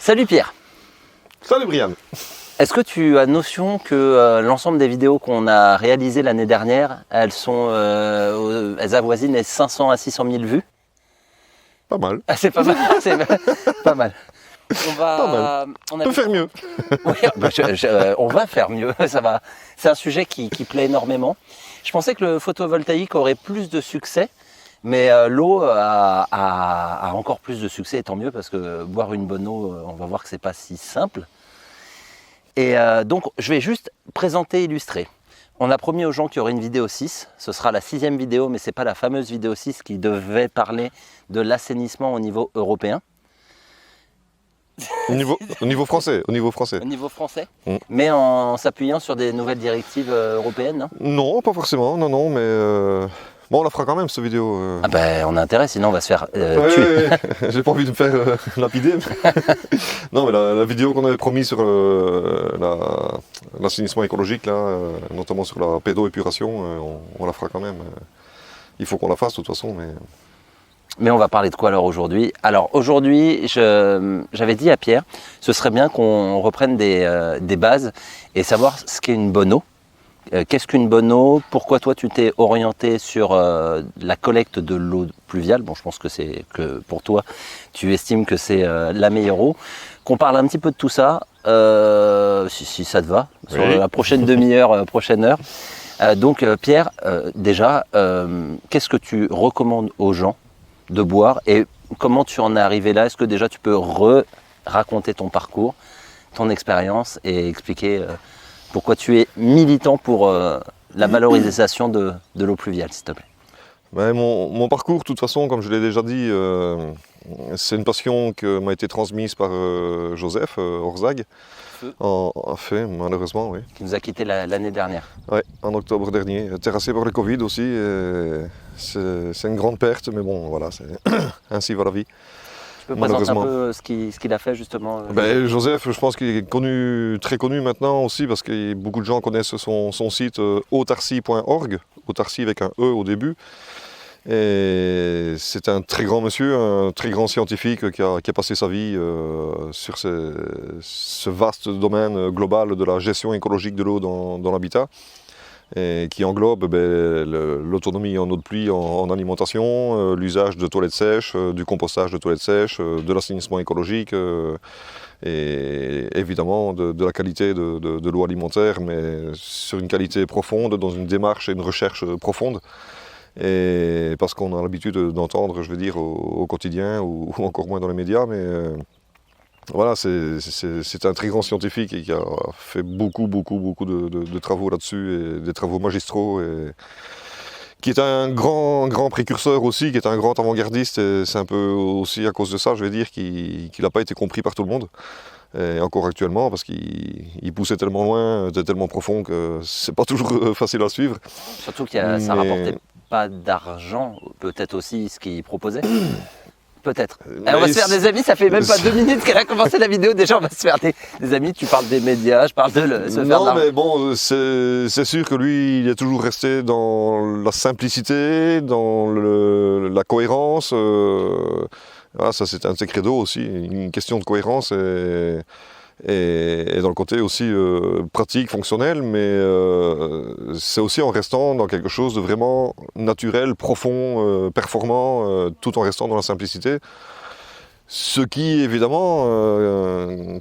Salut Pierre. Salut Brian. Est-ce que tu as notion que l'ensemble des vidéos qu'on a réalisées l'année dernière, elles avoisinent les 500 à 600 000 vues? Pas mal. Ah, c'est pas mal, c'est pas mal. On peut faire mieux. Oui, on va faire mieux, ça va. C'est un sujet qui plaît énormément. Je pensais que le photovoltaïque aurait plus de succès, mais l'eau a encore plus de succès, et tant mieux, parce que boire une bonne eau, on va voir que c'est pas si simple. Et donc, je vais juste présenter, illustrer. On a promis aux gens qu'il y aurait une vidéo 6, ce sera la 6e vidéo, mais ce n'est pas la fameuse vidéo 6 qui devait parler de l'assainissement au niveau européen. Au niveau français. Au niveau français, mais en s'appuyant sur des nouvelles directives européennes, non? Non, pas forcément, non, mais bon, on la fera quand même cette vidéo. Ah ben, on a intérêt, sinon on va se faire tuer. Ouais. J'ai pas envie de me faire lapider. Non, mais la vidéo qu'on avait promis sur l'assainissement écologique, là, notamment sur la pédo-épuration, on la fera quand même. Il faut qu'on la fasse de toute façon, Mais on va parler de quoi alors aujourd'hui? Alors aujourd'hui, j'avais dit à Pierre, ce serait bien qu'on reprenne des bases et savoir ce qu'est une bonne eau. Qu'est-ce qu'une bonne eau? Pourquoi toi tu t'es orienté sur la collecte de l'eau pluviale? Bon, je pense que pour toi, tu estimes que c'est la meilleure eau. Qu'on parle un petit peu de tout ça, si ça te va, oui. Sur la prochaine demi-heure, prochaine heure. Donc Pierre, déjà, qu'est-ce que tu recommandes aux gens de boire et comment tu en es arrivé là? Est-ce que déjà tu peux raconter ton parcours, ton expérience et expliquer pourquoi tu es militant pour la valorisation de l'eau pluviale, s'il te plaît? Mon parcours, de toute façon, comme je l'ai déjà dit, c'est une passion qui m'a été transmise par Joseph Orzag. Fait, malheureusement, oui. Qui nous a quittés l'année dernière. Oui, en octobre dernier, terrassé par le Covid aussi. C'est une grande perte, mais bon, voilà, ainsi va la vie. Tu peux présenter un peu ce qu'il a fait justement? Joseph, je pense qu'il est très connu maintenant aussi parce que beaucoup de gens connaissent son site autarcie.org, autarcie avec un E au début. Et c'est un très grand monsieur, un très grand scientifique qui a passé sa vie sur ce vaste domaine global de la gestion écologique de l'eau dans l'habitat. Et qui englobe l'autonomie en eau de pluie, en alimentation, l'usage de toilettes sèches, du compostage de toilettes sèches, de l'assainissement écologique et évidemment de la qualité de l'eau alimentaire, mais sur une qualité profonde, dans une démarche et une recherche profonde. Et parce qu'on a l'habitude d'entendre, je veux dire, au quotidien ou encore moins dans les médias, mais voilà, c'est un très grand scientifique et qui a fait beaucoup de travaux là-dessus, et des travaux magistraux, et qui est un grand précurseur aussi, qui est un grand avant-gardiste, et c'est un peu aussi à cause de ça, je vais dire, qu'il n'a pas été compris par tout le monde, et encore actuellement, parce qu'il poussait tellement loin, tellement profond, que c'est pas toujours facile à suivre. Surtout que ça rapportait pas d'argent, peut-être aussi ce qu'il proposait. Peut-être. On va se faire des amis, ça fait même pas 2 minutes qu'elle a commencé la vidéo, déjà on va se faire des amis, tu parles des médias, je parle de se faire Non mais bon, c'est sûr que lui, il est toujours resté dans la simplicité, dans la cohérence. Voilà, ça c'est un de ses credos aussi, une question de cohérence et dans le côté aussi pratique, fonctionnel, mais c'est aussi en restant dans quelque chose de vraiment naturel, profond, performant, tout en restant dans la simplicité. Ce qui, évidemment,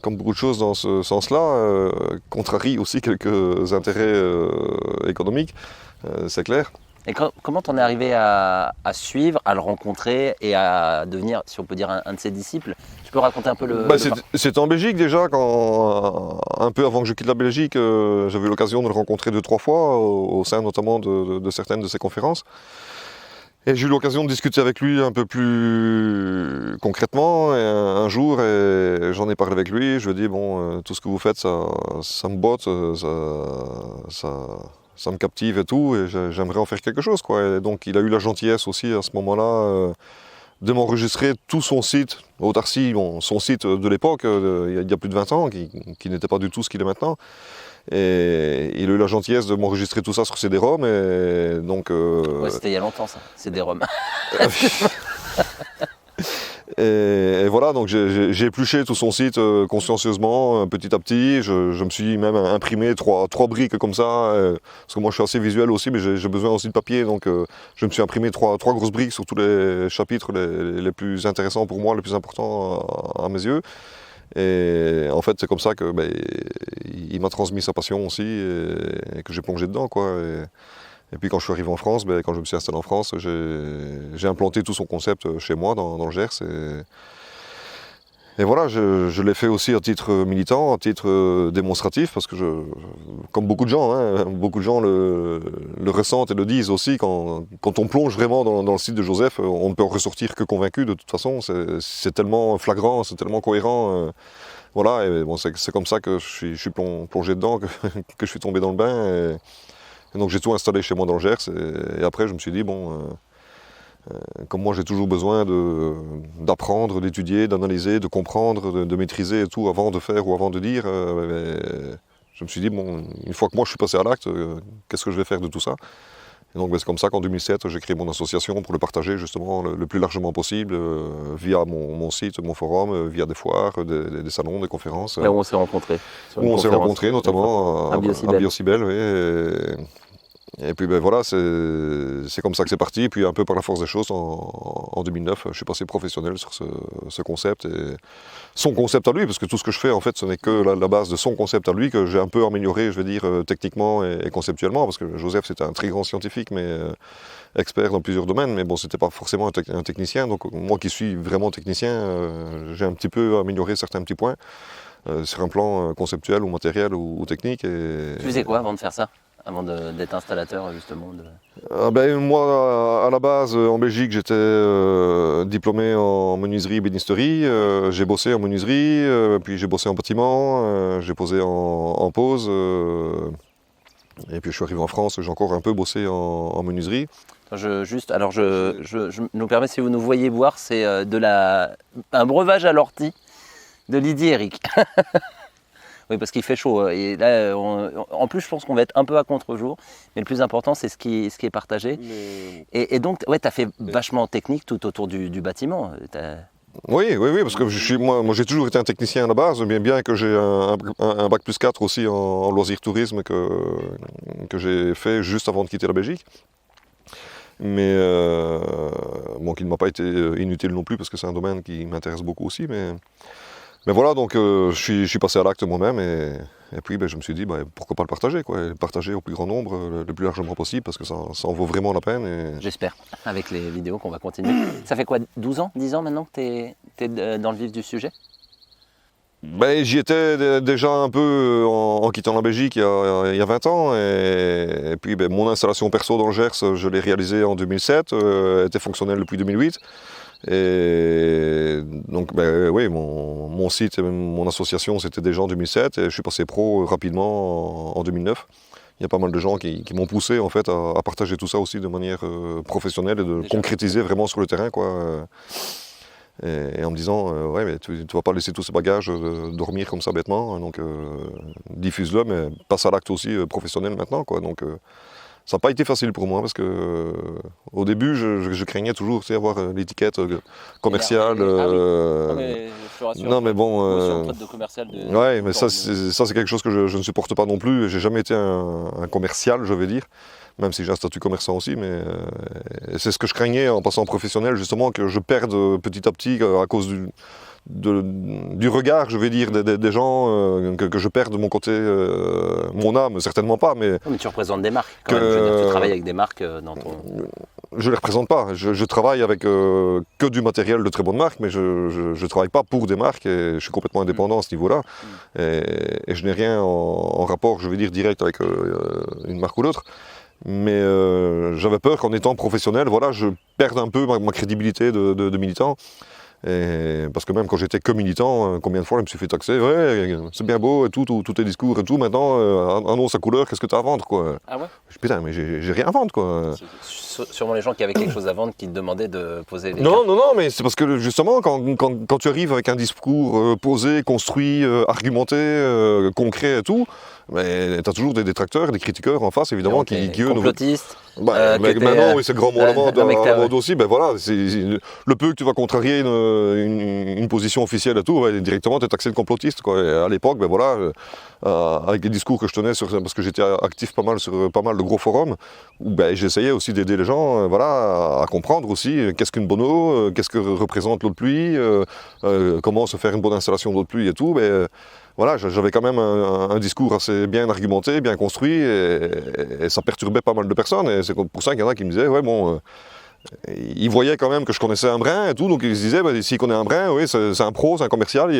comme beaucoup de choses dans ce sens-là, contrarie aussi quelques intérêts économiques, c'est clair. Et comment t'en es arrivé à suivre, à le rencontrer et à devenir, si on peut dire, un de ses disciples? Tu peux raconter un peu C'était en Belgique déjà, un peu avant que je quitte la Belgique, j'avais eu l'occasion de le rencontrer 2-3 fois, au sein notamment de certaines de ses conférences. Et j'ai eu l'occasion de discuter avec lui un peu plus concrètement, et un jour, et j'en ai parlé avec lui, je lui ai dit, bon, tout ce que vous faites, ça me botte, ça me captive et tout, et j'aimerais en faire quelque chose, quoi. Et donc il a eu la gentillesse aussi à ce moment-là de m'enregistrer tout son site, Autarcie, son site de l'époque, il y a plus de 20 ans, qui n'était pas du tout ce qu'il est maintenant. Et il a eu la gentillesse de m'enregistrer tout ça sur CD-ROM, et donc... Ouais, c'était il y a longtemps ça, CD-ROM. Et voilà, donc j'ai épluché tout son site consciencieusement, petit à petit. Je me suis même imprimé trois briques comme ça, parce que moi je suis assez visuel aussi, mais j'ai besoin aussi de papier. Donc je me suis imprimé trois grosses briques sur tous les chapitres les plus intéressants pour moi, les plus importants à mes yeux. Et en fait, c'est comme ça que il m'a transmis sa passion aussi et que j'ai plongé dedans, quoi. Et puis quand je suis arrivé en France, quand je me suis installé en France, j'ai implanté tout son concept chez moi dans le Gers. Et voilà, je l'ai fait aussi à titre militant, à titre démonstratif, parce que comme beaucoup de gens, hein, beaucoup de gens le ressentent et le disent aussi, quand on plonge vraiment dans le site de Joseph, on ne peut en ressortir que convaincu de toute façon. C'est tellement flagrant, c'est tellement cohérent. Voilà, et bon, c'est comme ça que je suis plongé dedans, que je suis tombé dans le bain. Et donc j'ai tout installé chez moi dans le Gers. Et après, je me suis dit, bon... comme moi j'ai toujours besoin d'apprendre, d'étudier, d'analyser, de comprendre, de maîtriser et tout avant de faire ou avant de dire, je me suis dit, bon, une fois que moi je suis passé à l'acte, qu'est-ce que je vais faire de tout ça? Et donc c'est comme ça qu'en 2007 j'ai créé mon association pour le partager justement le plus largement possible, via mon site, mon forum, via des foires, des salons, des conférences. Là où on s'est rencontrés. Où on s'est rencontrés notamment à Biocibel, oui. Et puis voilà, c'est comme ça que c'est parti. Et puis un peu par la force des choses, en 2009, je suis passé professionnel sur ce concept. Et son concept à lui, parce que tout ce que je fais, en fait, ce n'est que la base de son concept à lui, que j'ai un peu amélioré, je vais dire, techniquement et conceptuellement. Parce que Joseph, c'était un très grand scientifique, mais expert dans plusieurs domaines. Mais bon, c'était pas forcément un technicien. Donc moi qui suis vraiment technicien, j'ai un petit peu amélioré certains petits points sur un plan conceptuel ou matériel ou technique. Tu faisais quoi avant de faire ça? Avant d'être installateur, justement Moi, à la base, en Belgique, j'étais diplômé en menuiserie et bénisterie. J'ai bossé en menuiserie, puis j'ai bossé en bâtiment, j'ai posé en pause. Et puis je suis arrivé en France, j'ai encore un peu bossé en menuiserie. Je nous permets, si vous nous voyez boire, c'est un breuvage à l'ortie de Lydie Eric. Oui, parce qu'il fait chaud. Et là, en plus, je pense qu'on va être un peu à contre-jour. Mais le plus important, c'est ce qui est partagé. Et donc, ouais, tu as fait vachement technique tout autour du bâtiment. Oui, parce que moi j'ai toujours été un technicien à la base, bien que j'ai un bac plus 4 aussi en loisirs tourisme que j'ai fait juste avant de quitter la Belgique. Mais qui ne m'a pas été inutile non plus, parce que c'est un domaine qui m'intéresse beaucoup aussi. Mais voilà, donc je suis passé à l'acte moi-même et puis je me suis dit pourquoi pas le partager, quoi, et le partager au plus grand nombre, le plus largement possible, parce que ça en vaut vraiment la peine. J'espère, avec les vidéos qu'on va continuer. Ça fait quoi, 12 ans, 10 ans maintenant que tu es dans le vif du sujet? J'y étais déjà un peu en quittant la Belgique il y a 20 ans, et puis mon installation perso dans le Gers, je l'ai réalisée en 2007, elle était fonctionnelle depuis 2008. Et donc, oui, mon site et mon association, c'était déjà en 2007, et je suis passé pro rapidement en 2009. Il y a pas mal de gens qui m'ont poussé en fait à partager tout ça aussi de manière professionnelle et de concrétiser vraiment sur le terrain, quoi. Et en me disant, mais tu ne vas pas laisser tous ces bagages dormir comme ça bêtement, donc diffuse-le, mais passe à l'acte aussi professionnel maintenant, quoi. Donc, ça n'a pas été facile pour moi, parce que au début, je craignais toujours avoir l'étiquette commerciale. Non, mais bon. Ouais, mais ça c'est quelque chose que je ne supporte pas non plus. J'ai jamais été un commercial, je vais dire, même si j'ai un statut commerçant aussi. Mais c'est ce que je craignais en passant professionnel, justement, que je perde petit à petit à cause du regard, je vais dire, des gens, que je perds de mon côté, mon âme, certainement pas. Mais tu représentes des marques, quand même. Je veux dire, tu travailles avec des marques dans ton... Je ne les représente pas. Je travaille avec que du matériel de très bonne marque, mais je ne travaille pas pour des marques, et je suis complètement indépendant à ce niveau-là. Et je n'ai rien en rapport, je vais dire, direct avec une marque ou l'autre. Mais j'avais peur qu'en étant professionnel, voilà, je perde un peu ma crédibilité de militant. Et parce que même quand j'étais que militant, combien de fois je me suis fait taxer, ouais, c'est bien beau, et tous tes discours et tout, maintenant, annonce à couleur, qu'est-ce que tu as à vendre, quoi. Ah ouais? Putain, mais j'ai rien à vendre, quoi. Sûrement les gens qui avaient quelque chose à vendre qui te demandaient de poser les Non, mais c'est parce que justement, quand tu arrives avec un discours posé, construit, argumenté, concret et tout, Mais tu as toujours des détracteurs, des critiqueurs en face, évidemment, qui eux... Complotistes. Mais maintenant, oui, c'est le grand mot à la mode aussi. Ben voilà, le peu que tu vas contrarier une position officielle et tout, directement, tu es taxé de complotiste, quoi. Et à l'époque, ben voilà, avec les discours que je tenais, parce que j'étais actif pas mal sur pas mal de gros forums, où ben, j'essayais aussi d'aider les gens voilà, à comprendre aussi qu'est-ce qu'une bonne eau, qu'est-ce que représente l'eau de pluie, comment se faire une bonne installation d'eau de pluie et tout. Ben, voilà, j'avais quand même un discours assez bien argumenté, bien construit, et ça perturbait pas mal de personnes. Et c'est pour ça qu'il y en a qui me disaient, ouais, bon, ils voyaient quand même que je connaissais un brin et tout, donc ils se disaient, bah, s'il connaît un brin, oui, c'est un pro, c'est un commercial,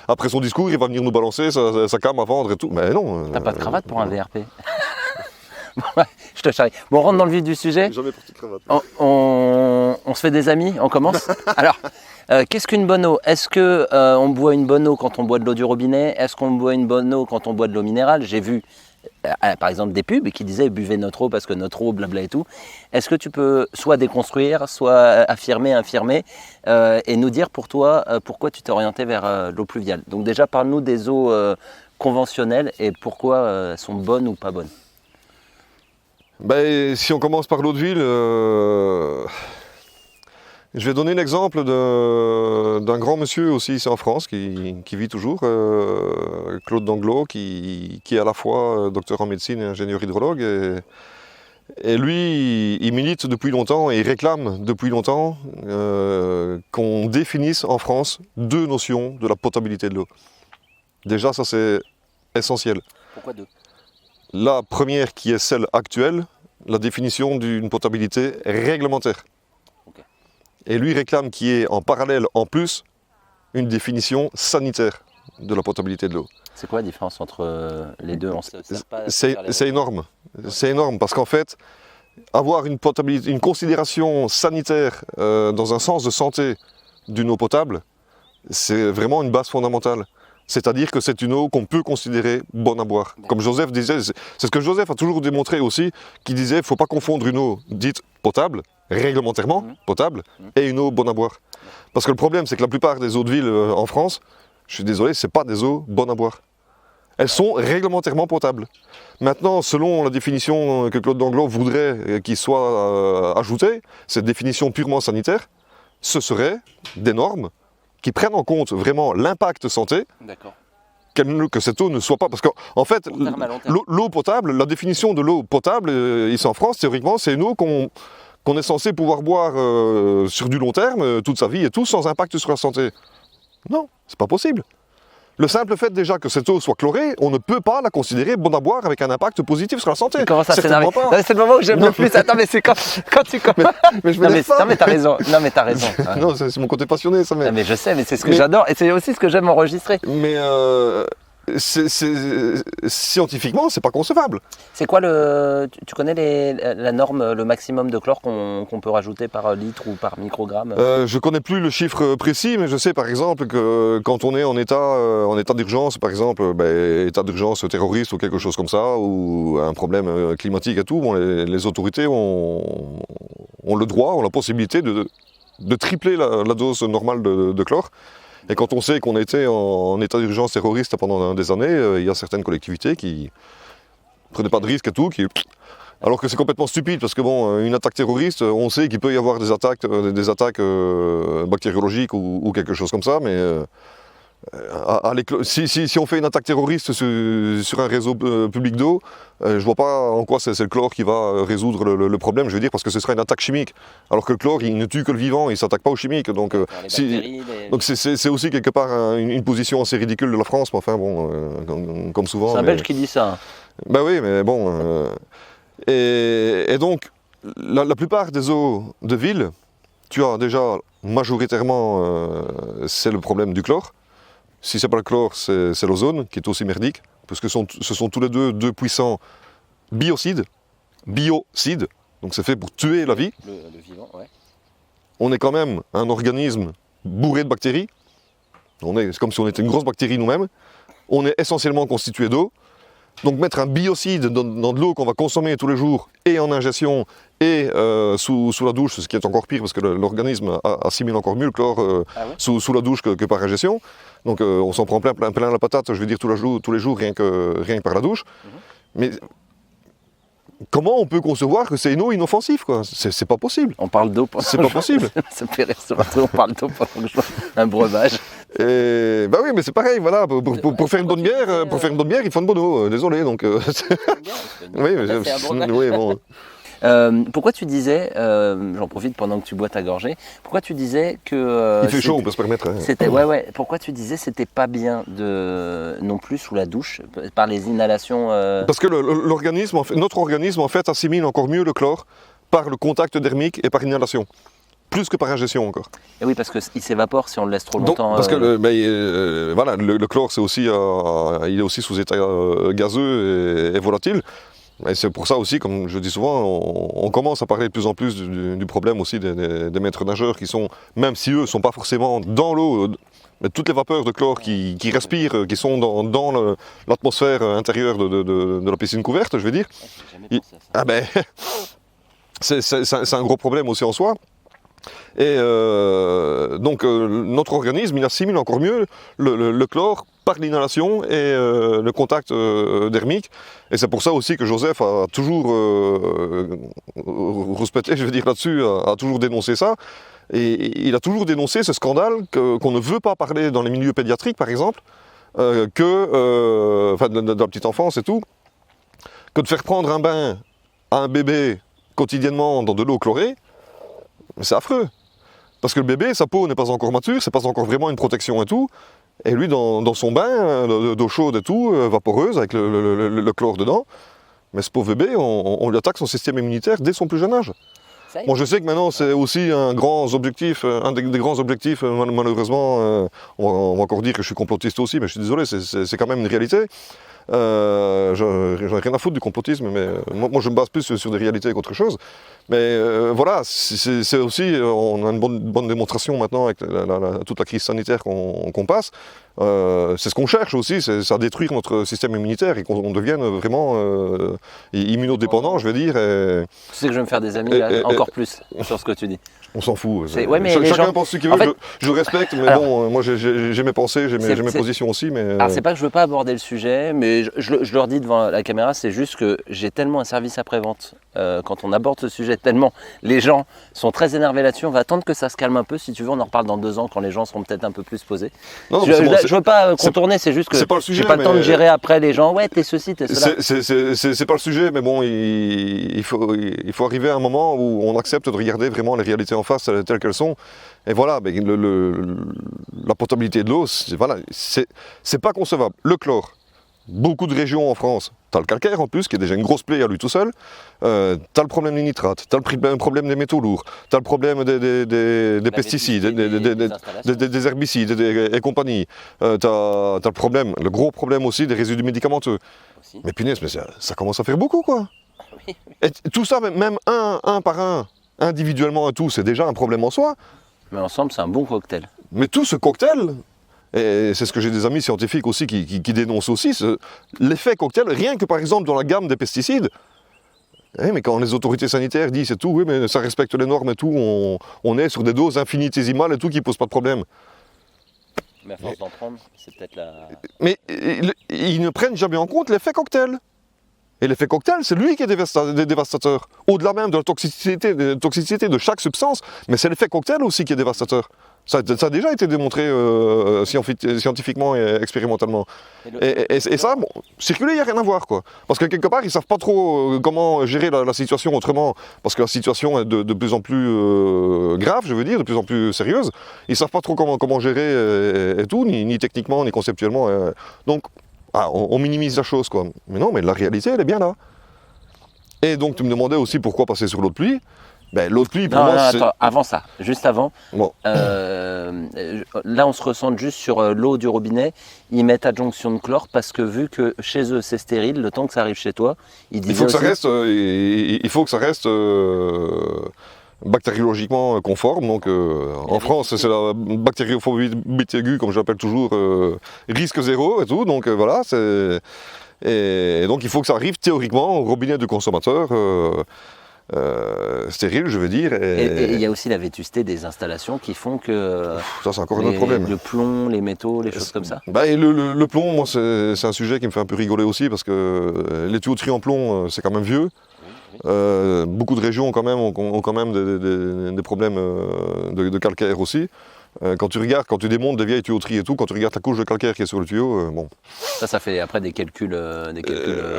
après son discours, il va venir nous balancer sa cam à vendre et tout. Mais non. T'as pas de cravate pour un VRP? Je te charrie. Bon, on rentre dans le vif du sujet. Jamais porté de cravate. On se fait des amis, on commence. Alors, qu'est-ce qu'une bonne eau? Est-ce qu'on boit une bonne eau quand on boit de l'eau du robinet? Est-ce qu'on boit une bonne eau quand on boit de l'eau minérale? J'ai vu, par exemple, des pubs qui disaient buvez notre eau parce que notre eau, blabla et tout. Est-ce que tu peux soit déconstruire, soit affirmer, infirmer et nous dire pour toi pourquoi tu t'es orienté vers l'eau pluviale? Donc déjà, parle-nous des eaux conventionnelles et pourquoi elles sont bonnes ou pas bonnes. Ben, si on commence par l'eau de ville, je vais donner l'exemple d'un grand monsieur aussi ici en France qui vit toujours, Claude Danglot, qui est à la fois docteur en médecine et ingénieur hydrologue. Et lui, il milite depuis longtemps et il réclame depuis longtemps qu'on définisse en France deux notions de la potabilité de l'eau. Déjà, ça c'est essentiel. Pourquoi deux? La première qui est celle actuelle, la définition d'une potabilité réglementaire. Okay. Et lui réclame qu'il y ait en parallèle, en plus, une définition sanitaire de la potabilité de l'eau. C'est quoi la différence entre les deux? C'est énorme. C'est énorme parce qu'en fait, avoir une considération sanitaire dans un sens de santé d'une eau potable, c'est vraiment une base fondamentale. C'est-à-dire que c'est une eau qu'on peut considérer bonne à boire. Comme Joseph disait, c'est ce que Joseph a toujours démontré aussi, qui disait qu'il ne faut pas confondre une eau dite potable, réglementairement potable, et une eau bonne à boire. Parce que le problème, c'est que la plupart des eaux de ville en France, je suis désolé, ce n'est pas des eaux bonnes à boire. Elles sont réglementairement potables. Maintenant, selon la définition que Claude Danglot voudrait qu'il soit ajoutée, cette définition purement sanitaire, ce serait des normes qui prennent en compte vraiment l'impact santé, que cette eau ne soit pas... Parce qu'en fait, l'eau potable, la définition de l'eau potable, ici en France, théoriquement, c'est une eau qu'on est censé pouvoir boire sur du long terme, toute sa vie et tout, sans impact sur la santé. Non, c'est pas possible. Le simple fait déjà que cette eau soit chlorée, on ne peut pas la considérer bonne à boire avec un impact positif sur la santé. Comment ça s'énerve? C'est le moment où j'aime le plus. Attends, mais c'est quand tu commences. Non, mais t'as raison. Non, mais t'as raison. Non, c'est mon côté passionné, ça. Mais je sais, mais c'est ce que j'adore et c'est aussi ce que j'aime enregistrer. Mais scientifiquement, c'est pas concevable. C'est quoi tu connais la norme, le maximum de chlore qu'on peut rajouter par litre ou par microgramme? Je connais plus le chiffre précis, mais je sais par exemple que quand on est en état d'urgence, par exemple, état d'urgence terroriste ou quelque chose comme ça, ou un problème climatique et tout, bon, les autorités ont le droit, ont la possibilité de tripler la dose normale de chlore. Et quand on sait qu'on était en état d'urgence terroriste pendant des années, il y a certaines collectivités qui ne prenaient pas de risques et tout, alors que c'est complètement stupide, parce que bon, une attaque terroriste, on sait qu'il peut y avoir des attaques bactériologiques ou quelque chose comme ça, mais si on fait une attaque terroriste sur un réseau public d'eau, je vois pas en quoi c'est le chlore qui va résoudre le problème, je veux dire, parce que ce serait une attaque chimique. Alors que le chlore, il ne tue que le vivant, il ne s'attaque pas au chimique. Donc c'est aussi quelque part une position assez ridicule de la France, mais enfin bon, comme souvent. C'est un Belge qui dit ça. Ben oui, mais bon. Et donc, la plupart des eaux de ville, tu as déjà majoritairement, c'est le problème du chlore. Si c'est pas le chlore, c'est l'ozone qui est aussi merdique, parce que ce sont tous les deux puissants biocides, donc c'est fait pour tuer la vie. Le vivant, ouais. On est quand même un organisme bourré de bactéries, c'est comme si on était une grosse bactérie nous-mêmes, on est essentiellement constitué d'eau, Donc mettre un biocide dans de l'eau qu'on va consommer tous les jours, et en ingestion, et sous la douche, ce qui est encore pire parce que l'organisme assimile encore mieux le chlore sous la douche que par ingestion. Donc on s'en prend plein la patate, je veux dire, tous les jours rien que par la douche. Mais comment on peut concevoir que c'est une eau inoffensive, quoi? C'est pas possible. On parle d'eau pendant C'est pas possible. Ça me fait rire surtout, on parle d'eau pendant que je fais un breuvage. Et bah oui, mais c'est pareil, voilà. Pour faire une bonne bière, il faut une bonne eau. Désolé, donc. Oui, oui, bon. Pourquoi tu disais, j'en profite pendant que tu bois ta gorgée, pourquoi tu disais que... il fait chaud, on peut se permettre. Hein. Pourquoi tu disais c'était pas bien non plus sous la douche, par les inhalations Parce que notre organisme en fait assimile encore mieux le chlore par le contact dermique et par inhalation. Plus que par ingestion encore. Et oui, parce qu'il s'évapore si on le laisse trop longtemps. Donc, parce que le chlore, il est aussi sous état gazeux et volatile. Et c'est pour ça aussi, comme je dis souvent, on commence à parler de plus en plus du problème aussi des maîtres nageurs qui sont, même si eux ne sont pas forcément dans l'eau, mais toutes les vapeurs de chlore qui respirent, qui sont dans l'atmosphère intérieure de la piscine couverte, je vais dire. C'est un gros problème aussi en soi. Et donc notre organisme, il assimile encore mieux le chlore par l'inhalation et le contact dermique. Et c'est pour ça aussi que Joseph a toujours respecté, je veux dire là-dessus, a toujours dénoncé ça. Et il a toujours dénoncé ce scandale qu'on ne veut pas parler dans les milieux pédiatriques, par exemple, de la petite enfance et tout, que de faire prendre un bain à un bébé quotidiennement dans de l'eau chlorée. C'est affreux, parce que le bébé, sa peau n'est pas encore mature, c'est pas encore vraiment une protection et tout, et lui dans son bain d'eau chaude et tout, vaporeuse, avec le chlore dedans, mais ce pauvre bébé, on lui attaque son système immunitaire dès son plus jeune âge. Bon, je sais que maintenant c'est aussi un des grands objectifs, malheureusement, on va encore dire que je suis complotiste aussi, mais je suis désolé, c'est quand même une réalité. J'en ai rien à foutre du complotisme, mais moi je me base plus sur des réalités qu'autre chose. Mais voilà, c'est aussi, on a une bonne démonstration maintenant avec toute la crise sanitaire qu'on passe. C'est ce qu'on cherche aussi, c'est à détruire notre système immunitaire et qu'on devienne vraiment immunodépendant, je vais dire. Tu sais que je vais me faire des amis là, encore plus sur ce que tu dis. On s'en fout. Chacun pense ce qu'il veut, en fait, je respecte, mais bon, moi j'ai mes pensées, j'ai mes positions aussi. Mais, Alors c'est pas que je veux pas aborder le sujet, mais je leur dis devant la caméra, c'est juste que j'ai tellement un service après-vente quand on aborde ce sujet, tellement les gens sont très énervés là-dessus, on va attendre que ça se calme un peu, si tu veux, on en reparle dans 2 ans quand les gens seront peut-être un peu plus posés. Non, je veux pas contourner, c'est juste que j'ai pas le temps de gérer après les gens, ouais t'es ceci, t'es cela. C'est pas le sujet, mais bon, il faut arriver à un moment où on accepte de regarder vraiment les réalités en face telles qu'elles sont. Et voilà, mais la potabilité de l'eau, c'est pas concevable. Le chlore, beaucoup de régions en France, t'as le calcaire en plus, qui est déjà une grosse plaie à lui tout seul, t'as le problème des nitrates, t'as le problème des métaux lourds, t'as le problème des pesticides, des herbicides et compagnie, t'as le gros problème aussi des résidus médicamenteux. Aussi. Mais punaise, mais ça commence à faire beaucoup, quoi. Oui. Et tout ça, même un par un, individuellement et tout, c'est déjà un problème en soi. Mais ensemble, c'est un bon cocktail. Mais tout ce cocktail, et c'est ce que j'ai des amis scientifiques aussi qui dénoncent aussi, l'effet cocktail, rien que par exemple dans la gamme des pesticides, mais quand les autorités sanitaires disent et tout, oui mais ça respecte les normes et tout, on est sur des doses infinitésimales et tout qui ne posent pas de problème. Mais à force d'en prendre, c'est peut-être la... Mais ils ne prennent jamais en compte l'effet cocktail. Et l'effet cocktail, c'est lui qui est dévastateur. Au-delà même de la toxicité de chaque substance, mais c'est l'effet cocktail aussi qui est dévastateur. Ça a déjà été démontré scientifiquement et expérimentalement. Et ça, bon, circuler, il n'y a rien à voir, quoi. Parce que quelque part, ils ne savent pas trop comment gérer la situation autrement, parce que la situation est de plus en plus grave, je veux dire, de plus en plus sérieuse. Ils ne savent pas trop comment gérer et tout, ni techniquement, ni conceptuellement. Donc, on minimise la chose, quoi. Mais non, mais la réalité, elle est bien là. Et donc, tu me demandais aussi pourquoi passer sur l'eau de pluie. Ben, l'eau de pluie, pour moi, c'est... Attends, avant ça, juste avant, bon. Là, on se recentre juste sur l'eau du robinet. Ils mettent adjonction de chlore parce que vu que chez eux, c'est stérile, le temps que ça arrive chez toi, il faut que ça reste bactériologiquement conforme. Donc, en France, c'est la bactériophobie aiguë, comme je l'appelle toujours, risque zéro et tout. Donc, voilà, c'est... Et donc il faut que ça arrive théoriquement au robinet du consommateur stérile, je veux dire. Et il y a aussi la vétusté des installations qui font que ça, c'est encore un autre problème. Le plomb, les métaux, les choses comme ça. Et le plomb, moi, c'est un sujet qui me fait un peu rigoler aussi parce que les tuyauteries en plomb, c'est quand même vieux. Beaucoup de régions quand même, ont quand même des problèmes de calcaire aussi. Quand tu démontes des vieilles tuyauteries et tout, quand tu regardes la couche de calcaire qui est sur le tuyau, bon. Ça fait après des calculs.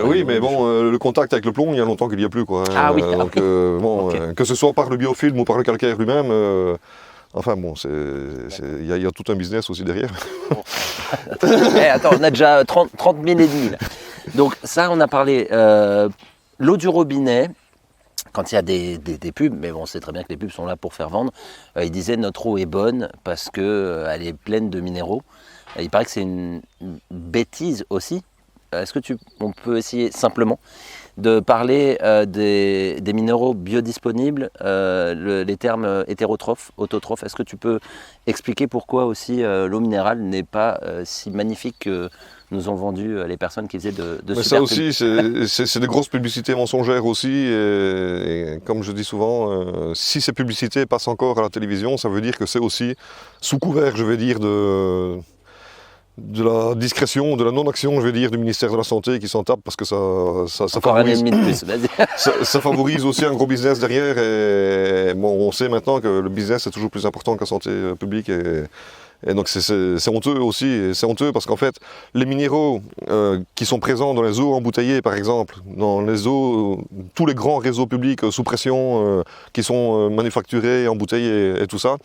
Oui, mais bon, le contact avec le plomb, il y a longtemps qu'il n'y a plus, quoi. Ah oui. Donc, bon, Okay. Que ce soit par le biofilm ou par le calcaire lui-même, enfin bon, il y a tout un business aussi derrière. Attends, on a déjà 30 000 et demi. Là. Donc ça, on a parlé. L'eau du robinet. Quand il y a des pubs, mais bon, c'est très bien que les pubs sont là pour faire vendre, ils disaient notre eau est bonne parce qu'elle est pleine de minéraux. Il paraît que c'est une bêtise aussi. Est-ce que on peut essayer simplement de parler des minéraux biodisponibles, les termes hétérotrophes, autotrophes? Est-ce que tu peux expliquer pourquoi aussi l'eau minérale n'est pas si magnifique que nous ont vendu les personnes qui faisaient de mais super ça aussi, c'est des grosses publicités mensongères aussi. Et comme je dis souvent, si ces publicités passent encore à la télévision, ça veut dire que c'est aussi sous couvert, je vais dire, de la discrétion, de la non-action, je vais dire, du ministère de la Santé qui s'en tape parce que ça encore favorise, un ennemi de plus, vas-y. ça favorise aussi un gros business derrière. Et bon, on sait maintenant que le business est toujours plus important que la santé publique. Et donc c'est honteux aussi, et c'est honteux parce qu'en fait, les minéraux qui sont présents dans les eaux embouteillées par exemple, dans les eaux, tous les grands réseaux publics sous pression qui sont manufacturés, embouteillés et tout ça,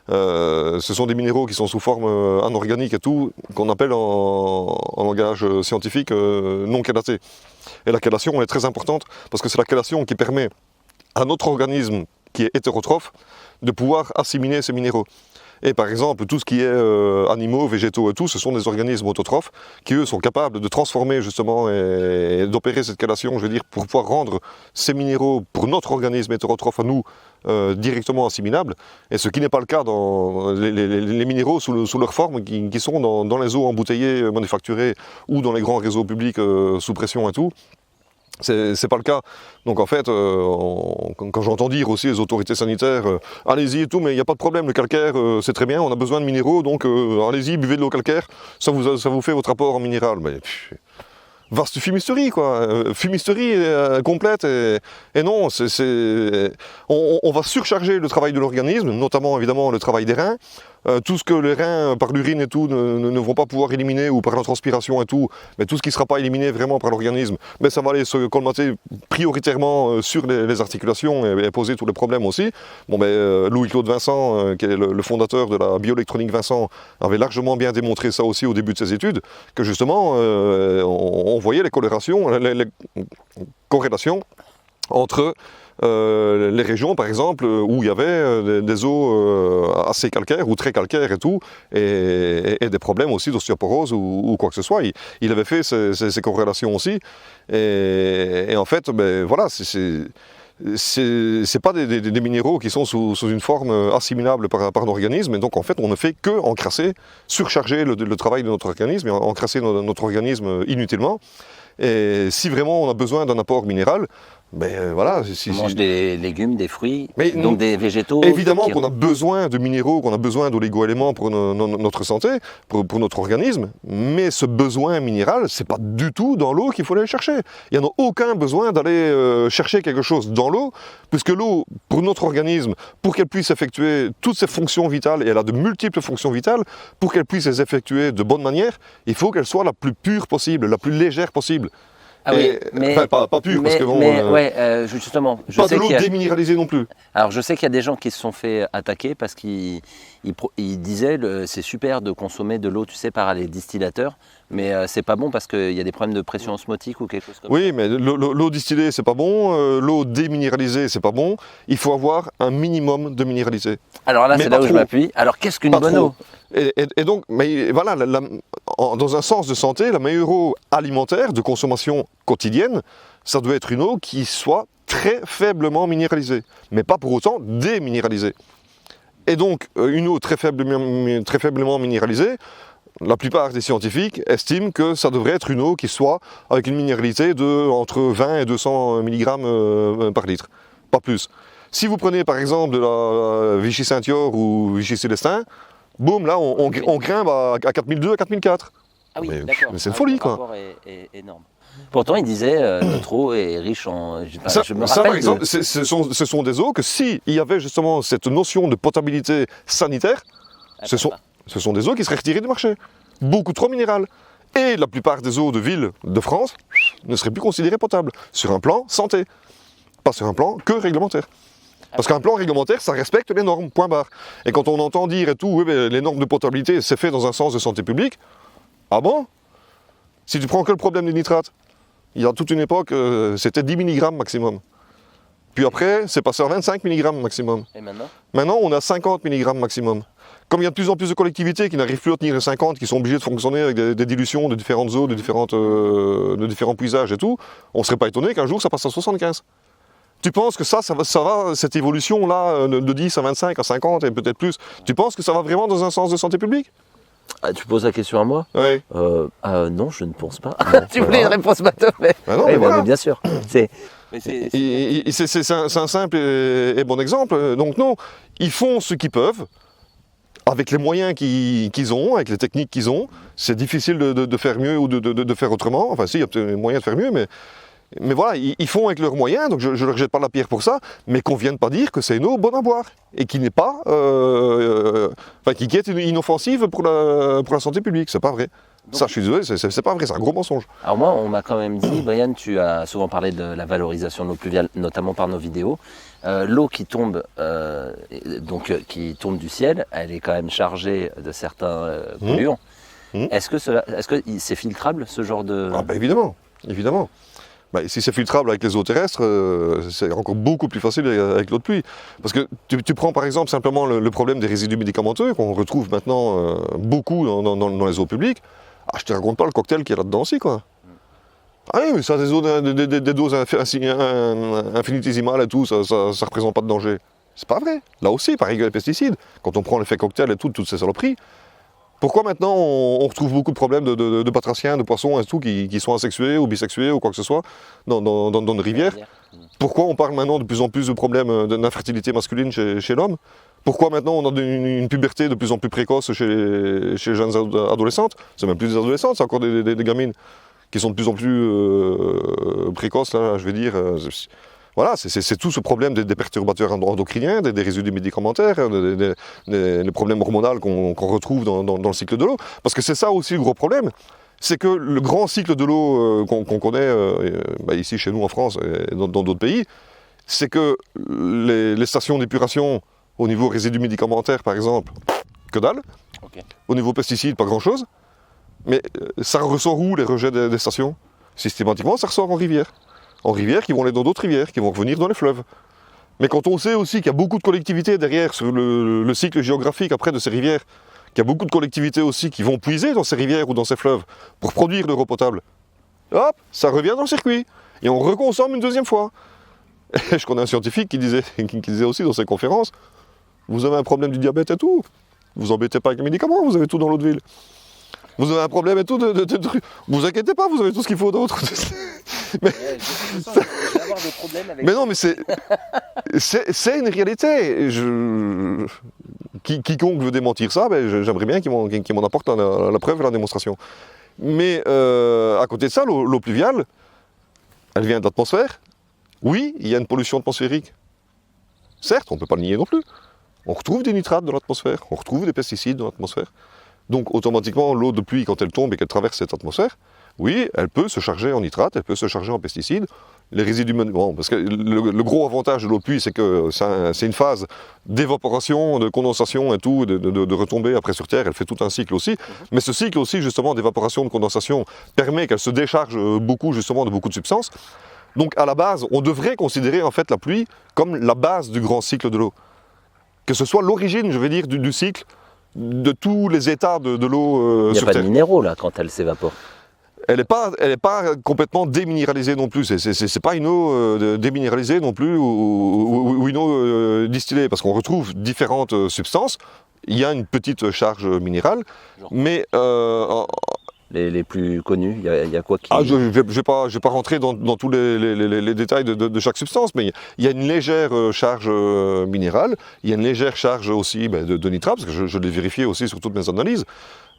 ce sont des minéraux qui sont sous forme anorganique et tout, qu'on appelle en langage scientifique non chélatés. Et la chélation elle est très importante parce que c'est la chélation qui permet à notre organisme qui est hétérotrophe de pouvoir assimiler ces minéraux. Et par exemple, tout ce qui est animaux, végétaux et tout, ce sont des organismes autotrophes qui, eux, sont capables de transformer justement et d'opérer cette chélation, je veux dire, pour pouvoir rendre ces minéraux, pour notre organisme hétérotrophe à nous, directement assimilables. Et ce qui n'est pas le cas dans les minéraux sous leur forme, qui sont dans les eaux embouteillées, manufacturées, ou dans les grands réseaux publics sous pression et tout. C'est pas le cas. Donc en fait, quand j'entends dire aussi les autorités sanitaires, allez-y et tout, mais il n'y a pas de problème, le calcaire, c'est très bien, on a besoin de minéraux, donc allez-y, buvez de l'eau calcaire, ça vous fait votre apport en minéral. Mais vaste fumisterie, quoi. Fumisterie complète. Et non, on va surcharger le travail de l'organisme, notamment évidemment le travail des reins. Tout ce que les reins, par l'urine et tout, ne vont pas pouvoir éliminer, ou par la transpiration et tout, mais tout ce qui ne sera pas éliminé vraiment par l'organisme, mais ça va aller se colmater prioritairement sur les articulations et poser tous les problèmes aussi. Bon, Louis-Claude Vincent, qui est le fondateur de la bioélectronique Vincent, avait largement bien démontré ça aussi au début de ses études, que justement, on voyait les corrélations entre les régions, par exemple, où il y avait des eaux assez calcaires ou très calcaires et tout, et des problèmes aussi d'ostéoporose ou quoi que ce soit. Il avait fait ces corrélations aussi. Et en fait, voilà, c'est pas des minéraux qui sont sous une forme assimilable par l'organisme, et donc en fait on ne fait que encrasser, surcharger le travail de notre organisme et encrasser notre organisme inutilement. Et si vraiment on a besoin d'un apport minéral, voilà. On mange des légumes, des fruits, donc des végétaux. Évidemment qu'on a besoin de minéraux, qu'on a besoin d'oligo-éléments pour notre santé, pour notre organisme, mais ce besoin minéral, c'est pas du tout dans l'eau qu'il faut aller chercher. Il n'y en a aucun besoin d'aller chercher quelque chose dans l'eau, puisque l'eau, pour notre organisme, pour qu'elle puisse effectuer toutes ses fonctions vitales, et elle a de multiples fonctions vitales, pour qu'elle puisse les effectuer de bonne manière, il faut qu'elle soit la plus pure possible, la plus légère possible. Ah oui, mais pas pur, parce que bon. Justement, pas de l'eau déminéralisée non plus. Alors je sais qu'il y a des gens qui se sont fait attaquer parce qu'ils disaient c'est super de consommer de l'eau, tu sais, par les distillateurs, mais c'est pas bon parce qu'il y a des problèmes de pression osmotique ou quelque chose comme ça. Oui, mais l'eau distillée c'est pas bon, l'eau déminéralisée c'est pas bon. Il faut avoir un minimum de minéralité. Alors là, c'est là où je m'appuie. Alors qu'est-ce qu'une bonne eau ? Et donc, mais voilà, dans un sens de santé, la meilleure eau alimentaire de consommation quotidienne, ça doit être une eau qui soit très faiblement minéralisée, mais pas pour autant déminéralisée. Et donc, une eau très faiblement minéralisée, la plupart des scientifiques estiment que ça devrait être une eau qui soit avec une minéralité de entre 20 et 200 mg par litre, pas plus. Si vous prenez par exemple de la Vichy Saint-Yor ou Vichy Célestin, boum, là on grimpe à 4002, à 4004. Ah oui, Mais d'accord. c'est une folie, le quoi. rapport est énorme. Pourtant, il disait notre eau est riche en. Je me Ça, rappelle par exemple, ce sont des eaux que s'il y avait justement cette notion de potabilité sanitaire, ce sont des eaux qui seraient retirées du marché. Beaucoup trop minérales. Et la plupart des eaux de ville de France ne seraient plus considérées potables. Sur un plan santé. Pas sur un plan que réglementaire. Parce qu'un plan réglementaire, ça respecte les normes, point barre. Et quand on entend dire et tout, oui, mais les normes de potabilité, c'est fait dans un sens de santé publique, ah bon? Si tu prends que le problème des nitrates, il y a toute une époque, c'était 10 mg maximum. Puis après, c'est passé à 25 mg maximum. Et maintenant? Maintenant, on a 50 mg maximum. Comme il y a de plus en plus de collectivités qui n'arrivent plus à tenir les 50, qui sont obligées de fonctionner avec des dilutions de différentes eaux, de différents puisages et tout, on ne serait pas étonné qu'un jour ça passe à 75. Tu penses que ça va, cette évolution-là, de 10 à 25 à 50 et peut-être plus, tu penses que ça va vraiment dans un sens de santé publique? Ah, tu poses la question à moi? Oui. Non, je ne pense pas. Tu voulais une réponse bateau, mais. Ah non, Oui, mais voilà. mais bien sûr. C'est C'est un simple et bon exemple. Donc non, ils font ce qu'ils peuvent, avec les moyens qu'ils ont, avec les techniques qu'ils ont. C'est difficile de faire mieux ou de faire autrement. Enfin si, il y a peut-être moyen de faire mieux, mais voilà, ils font avec leurs moyens, donc je ne leur jette pas la pierre pour ça, mais qu'on ne vienne pas dire que c'est une eau bonne à boire, et qui n'est pas, qui est inoffensive pour la santé publique, c'est pas vrai. Donc, ça, je suis désolé, c'est pas vrai, c'est un gros mensonge. Alors moi, on m'a quand même dit, Brian, tu as souvent parlé de la valorisation de l'eau pluviale, notamment par nos vidéos. L'eau qui tombe, qui tombe du ciel, elle est quand même chargée de certains polluants. Est-ce que c'est filtrable, ce genre de... Ah ben évidemment, évidemment. Bah, si c'est filtrable avec les eaux terrestres, c'est encore beaucoup plus facile avec l'eau de pluie. Parce que tu prends par exemple simplement le problème des résidus médicamenteux qu'on retrouve maintenant beaucoup dans les eaux publiques. Ah, je te raconte pas le cocktail qu'il y a là-dedans aussi, quoi. Ah oui, mais ça, des doses infinitésimales et tout, ça représente pas de danger. C'est pas vrai. Là aussi, pareil que les pesticides. Quand on prend l'effet cocktail et toutes ces saloperies, pourquoi maintenant on retrouve beaucoup de problèmes de batraciens, de poissons et tout qui sont asexués ou bisexués ou quoi que ce soit dans nos rivières? Pourquoi on parle maintenant de plus en plus de problèmes d'infertilité masculine chez l'homme? Pourquoi maintenant on a une puberté de plus en plus précoce chez les jeunes adolescentes? C'est même plus des adolescentes, c'est encore des gamines qui sont de plus en plus précoces, là, je vais dire. Voilà, c'est tout ce problème des perturbateurs endocriniens, des résidus médicamentaires, des problèmes hormonaux qu'on retrouve dans le cycle de l'eau. Parce que c'est ça aussi le gros problème, c'est que le grand cycle de l'eau qu'on connaît ici chez nous en France et dans d'autres pays, c'est que les stations d'épuration au niveau résidus médicamentaires par exemple, que dalle. Okay. Au niveau pesticides, pas grand-chose. Mais ça ressort où les rejets des stations? Systématiquement, ça ressort en rivière. En rivière, qui vont aller dans d'autres rivières, qui vont revenir dans les fleuves. Mais quand on sait aussi qu'il y a beaucoup de collectivités derrière, sur le cycle géographique après de ces rivières, qu'il y a beaucoup de collectivités aussi qui vont puiser dans ces rivières ou dans ces fleuves pour produire de l'eau potable, hop, ça revient dans le circuit. Et on reconsomme une deuxième fois. Et je connais un scientifique qui disait aussi dans ses conférences, vous avez un problème du diabète et tout, vous embêtez pas avec les médicaments, vous avez tout dans l'eau de ville. Vous avez un problème et tout, vous inquiétez pas, vous avez tout ce qu'il faut d'autre. Mais non, mais c'est une réalité. Quiconque veut démentir ça, j'aimerais bien qu'il m'en apporte la preuve et la démonstration. Mais à côté de ça, l'eau pluviale, elle vient de l'atmosphère. Oui, il y a une pollution atmosphérique. Certes, on ne peut pas le nier non plus. On retrouve des nitrates dans l'atmosphère, on retrouve des pesticides dans l'atmosphère. Donc automatiquement, l'eau de pluie, quand elle tombe et qu'elle traverse cette atmosphère, oui, elle peut se charger en nitrates, elle peut se charger en pesticides. Les résidus, bon, parce que le gros avantage de l'eau de pluie, c'est que c'est une phase d'évaporation, de condensation et tout, de retombée après sur Terre. Elle fait tout un cycle aussi. Mais ce cycle aussi, justement, d'évaporation, de condensation, permet qu'elle se décharge beaucoup, justement, de beaucoup de substances. Donc à la base, on devrait considérer en fait la pluie comme la base du grand cycle de l'eau. Que ce soit l'origine, je vais dire, du cycle, de tous les états de l'eau sur Terre. Il n'y a pas de minéraux là quand elle s'évapore. Elle n'est pas complètement déminéralisée non plus. C'est pas une eau déminéralisée non plus ou une eau distillée, parce qu'on retrouve différentes substances il y a une petite charge minérale, Genre. mais Les plus connus, il y a quoi qui... je ne vais pas rentrer dans tous les détails de chaque substance, mais il y a une légère charge minérale, il y a une légère charge aussi de nitrate, parce que je l'ai vérifié aussi sur toutes mes analyses.